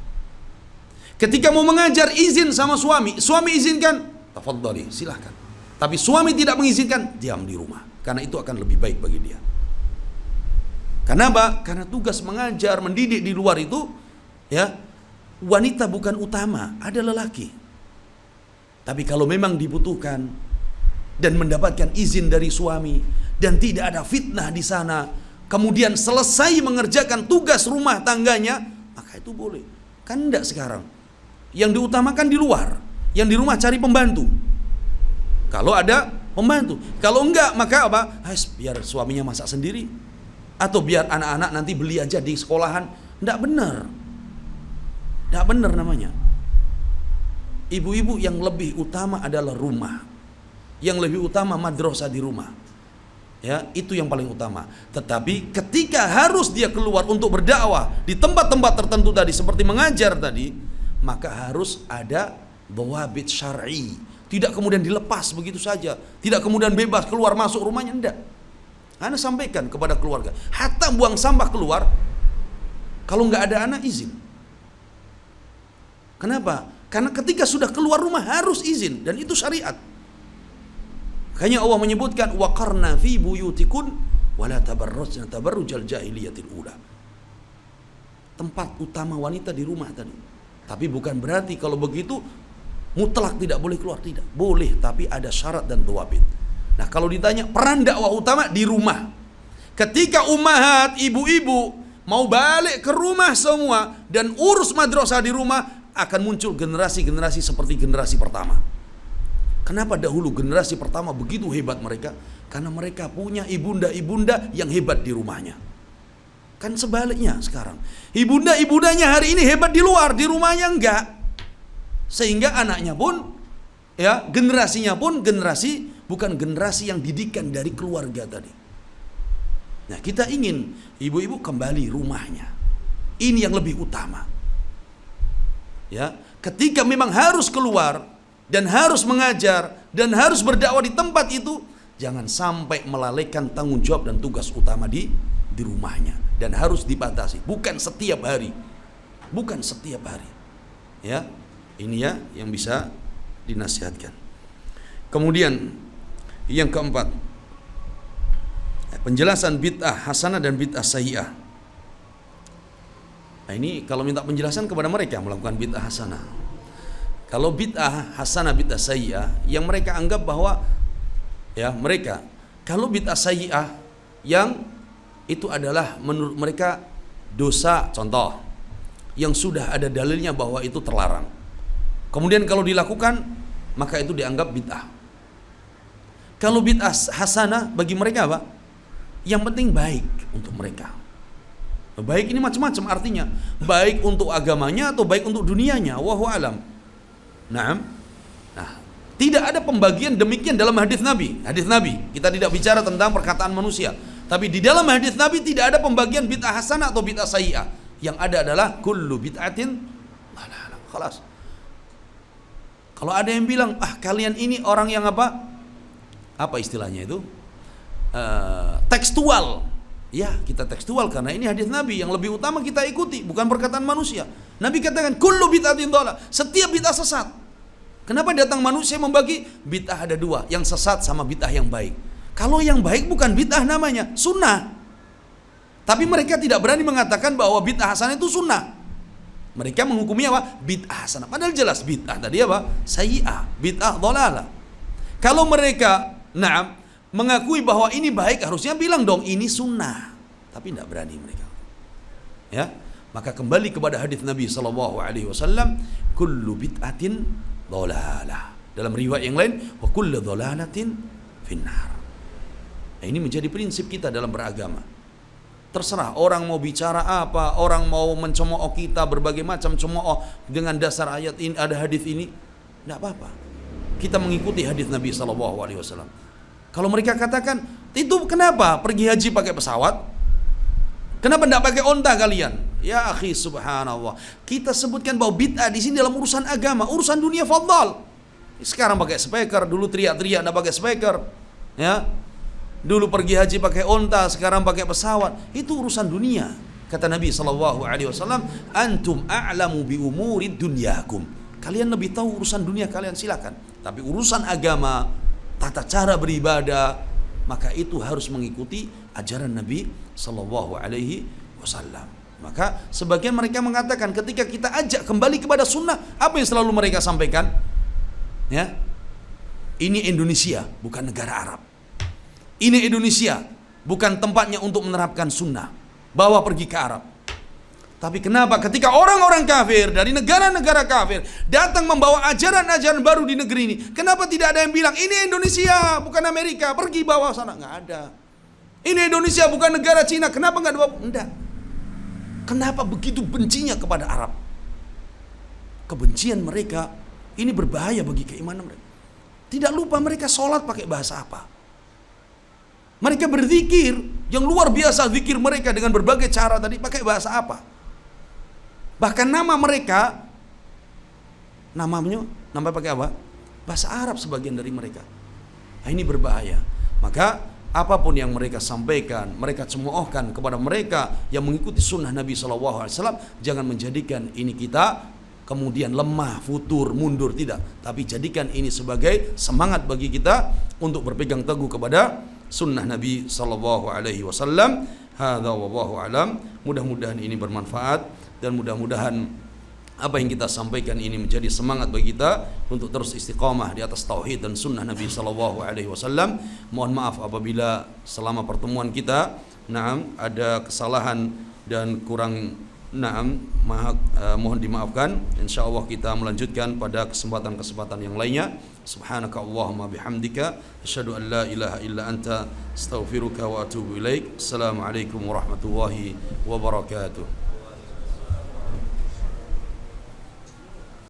Ketika mau mengajar, izin sama suami. Suami izinkan, tafadhali, silahkan. Tapi suami tidak mengizinkan, diam di rumah. Karena itu akan lebih baik bagi dia. Kenapa? Karena tugas mengajar, mendidik di luar itu, ya, wanita bukan utama, ada lelaki. Tapi kalau memang dibutuhkan dan mendapatkan izin dari suami dan tidak ada fitnah di sana, kemudian selesai mengerjakan tugas rumah tangganya, maka itu boleh. Kan enggak sekarang. Yang diutamakan di luar, yang di rumah cari pembantu. Kalau ada pembantu, kalau enggak maka apa? Biar suaminya masak sendiri, atau biar anak-anak nanti beli aja di sekolahan. Enggak benar. Enggak benar namanya. Ibu-ibu yang lebih utama adalah rumah. Yang lebih utama madrasah di rumah. Ya, itu yang paling utama. Tetapi ketika harus dia keluar untuk berdakwah di tempat-tempat tertentu tadi seperti mengajar tadi, maka harus ada dhawabit syar'i. Tidak kemudian dilepas begitu saja. Tidak kemudian bebas keluar masuk rumahnya, enggak. Anda sampaikan kepada keluarga, hatta buang sampah keluar, kalau nggak ada anak izin. Kenapa? Karena ketika sudah keluar rumah harus izin, dan itu syariat. Makanya Allah menyebutkan waqarna fi buyutikun wala tabarrujna tabarrujal jahiliyatil ula. Tempat utama wanita di rumah tadi. Tapi bukan berarti kalau begitu mutlak tidak boleh keluar, tidak. Boleh, tapi ada syarat dan dhawabit. Nah, kalau ditanya peran dakwah utama di rumah. Ketika ummahat, ibu-ibu mau balik ke rumah semua dan urus madrasah di rumah, akan muncul generasi-generasi seperti generasi pertama. Kenapa dahulu generasi pertama begitu hebat mereka? Karena mereka punya ibunda-ibunda yang hebat di rumahnya. Kan sebaliknya sekarang. Ibunda-ibundanya hari ini hebat di luar, di rumahnya enggak. Sehingga anaknya pun, ya, generasinya pun bukan generasi yang didikan dari keluarga tadi. Nah, kita ingin ibu-ibu kembali rumahnya. Ini yang lebih utama. Ya, ketika memang harus keluar dan harus mengajar dan harus berdakwah di tempat itu, jangan sampai melalaikan tanggung jawab dan tugas utama di rumahnya, dan harus dibatasi, bukan setiap hari. Bukan setiap hari. Ya, ini ya yang bisa dinasihatkan. Kemudian yang keempat, penjelasan bid'ah hasanah dan bid'ah sayyi'ah. Nah, ini kalau minta penjelasan kepada mereka melakukan bid'ah hasanah. Kalau bid'ah hasanah, bid'ah sayyi'ah, yang mereka anggap bahwa ya mereka, kalau bid'ah sayyi'ah yang itu adalah menurut mereka dosa, contoh yang sudah ada dalilnya bahwa itu terlarang, kemudian kalau dilakukan maka itu dianggap bid'ah. Kalau bid'ah hasanah bagi mereka apa? Yang penting baik untuk mereka. Baik ini macam-macam artinya, baik untuk agamanya atau baik untuk dunianya, wallahu alam. Nah, tidak ada pembagian demikian dalam hadis Nabi. Hadis Nabi, kita tidak bicara tentang perkataan manusia. Tapi di dalam hadis Nabi tidak ada pembagian bid'ah hasanah atau bid'ah sayyi'ah. Yang ada adalah kullu bid'atin dalalah. Khalas. Kalau ada yang bilang, kalian ini orang yang apa istilahnya itu? Tekstual. Ya, kita tekstual karena ini hadis Nabi, yang lebih utama kita ikuti, bukan perkataan manusia. Nabi katakan kullu bid'atin dalalah. Setiap bid'ah sesat. Kenapa datang manusia membagi? Bid'ah ada dua, yang sesat sama bid'ah yang baik. Kalau yang baik bukan bid'ah namanya, sunnah. Tapi mereka tidak berani mengatakan bahwa bid'ah hasanah itu sunnah. Mereka menghukumi apa? Bid'ah hasanah. Padahal jelas bid'ah tadi apa? Sayyi'ah, bid'ah dhalalah. Kalau mereka mengakui bahwa ini baik, harusnya bilang dong ini sunnah. Tapi tidak berani mereka. Ya, maka kembali kepada hadis Nabi SAW, kullu bid'atin dhalalah. Dalam riwayat yang lain, wa kullu dhalalatin finnar. Nah, ini menjadi prinsip kita dalam beragama. Terserah orang mau bicara apa, orang mau mencemooh kita berbagai macam cemooh dengan dasar ayat ini, ada hadis ini, tidak apa-apa. Kita mengikuti hadis Nabi SAW. Kalau mereka katakan, itu kenapa pergi haji pakai pesawat? Kenapa tidak pakai onta kalian? Ya akhi, subhanallah. Kita sebutkan bahwa bid'ah di sini dalam urusan agama, urusan dunia fadhal. Sekarang pakai speaker, dulu teriak-teriak tidak pakai speaker. Ya. Dulu pergi haji pakai onta, sekarang pakai pesawat. Itu urusan dunia. Kata Nabi SAW, antum a'lamu bi umuri dunyakum. Kalian lebih tahu urusan dunia kalian, silakan. Tapi urusan agama, tata cara beribadah, maka itu harus mengikuti ajaran Nabi SAW. Maka sebagian mereka mengatakan ketika kita ajak kembali kepada sunnah, apa yang selalu mereka sampaikan? Ya, ini Indonesia, bukan negara Arab. Ini Indonesia, bukan tempatnya untuk menerapkan sunnah. Bawa pergi ke Arab. Tapi kenapa ketika orang-orang kafir dari negara-negara kafir datang membawa ajaran-ajaran baru di negeri ini, kenapa tidak ada yang bilang ini Indonesia, bukan Amerika, pergi bawa sana? Nggak ada. Ini Indonesia, bukan negara Cina, kenapa nggak bawa? Enggak. Kenapa begitu bencinya kepada Arab? Kebencian mereka ini berbahaya bagi keimanan mereka. Tidak lupa mereka sholat pakai bahasa apa? Mereka berzikir yang luar biasa, zikir mereka dengan berbagai cara tadi pakai bahasa apa? Bahkan nama mereka, namanya pakai apa? Bahasa Arab sebagian dari mereka. Nah, ini berbahaya. Maka apapun yang mereka sampaikan, mereka cemoohkan kepada mereka yang mengikuti sunnah Nabi SAW, jangan menjadikan ini kita kemudian lemah, futur, mundur, tidak. Tapi jadikan ini sebagai semangat bagi kita untuk berpegang teguh kepada sunnah Nabi SAW. Hadza wallahu alam. Mudah-mudahan ini bermanfaat dan mudah-mudahan apa yang kita sampaikan ini menjadi semangat bagi kita untuk terus istiqamah di atas tauhid dan sunnah Nabi SAW. Mohon maaf apabila selama pertemuan kita ada kesalahan dan kurang mohon dimaafkan. Insyaallah kita melanjutkan pada kesempatan-kesempatan yang lainnya. Subhanaka Allahumma bihamdika asyhadu an la ilaha illa anta astaghfiruka wa atubu ilaik. Assalamualaikum warahmatullahi wabarakatuh.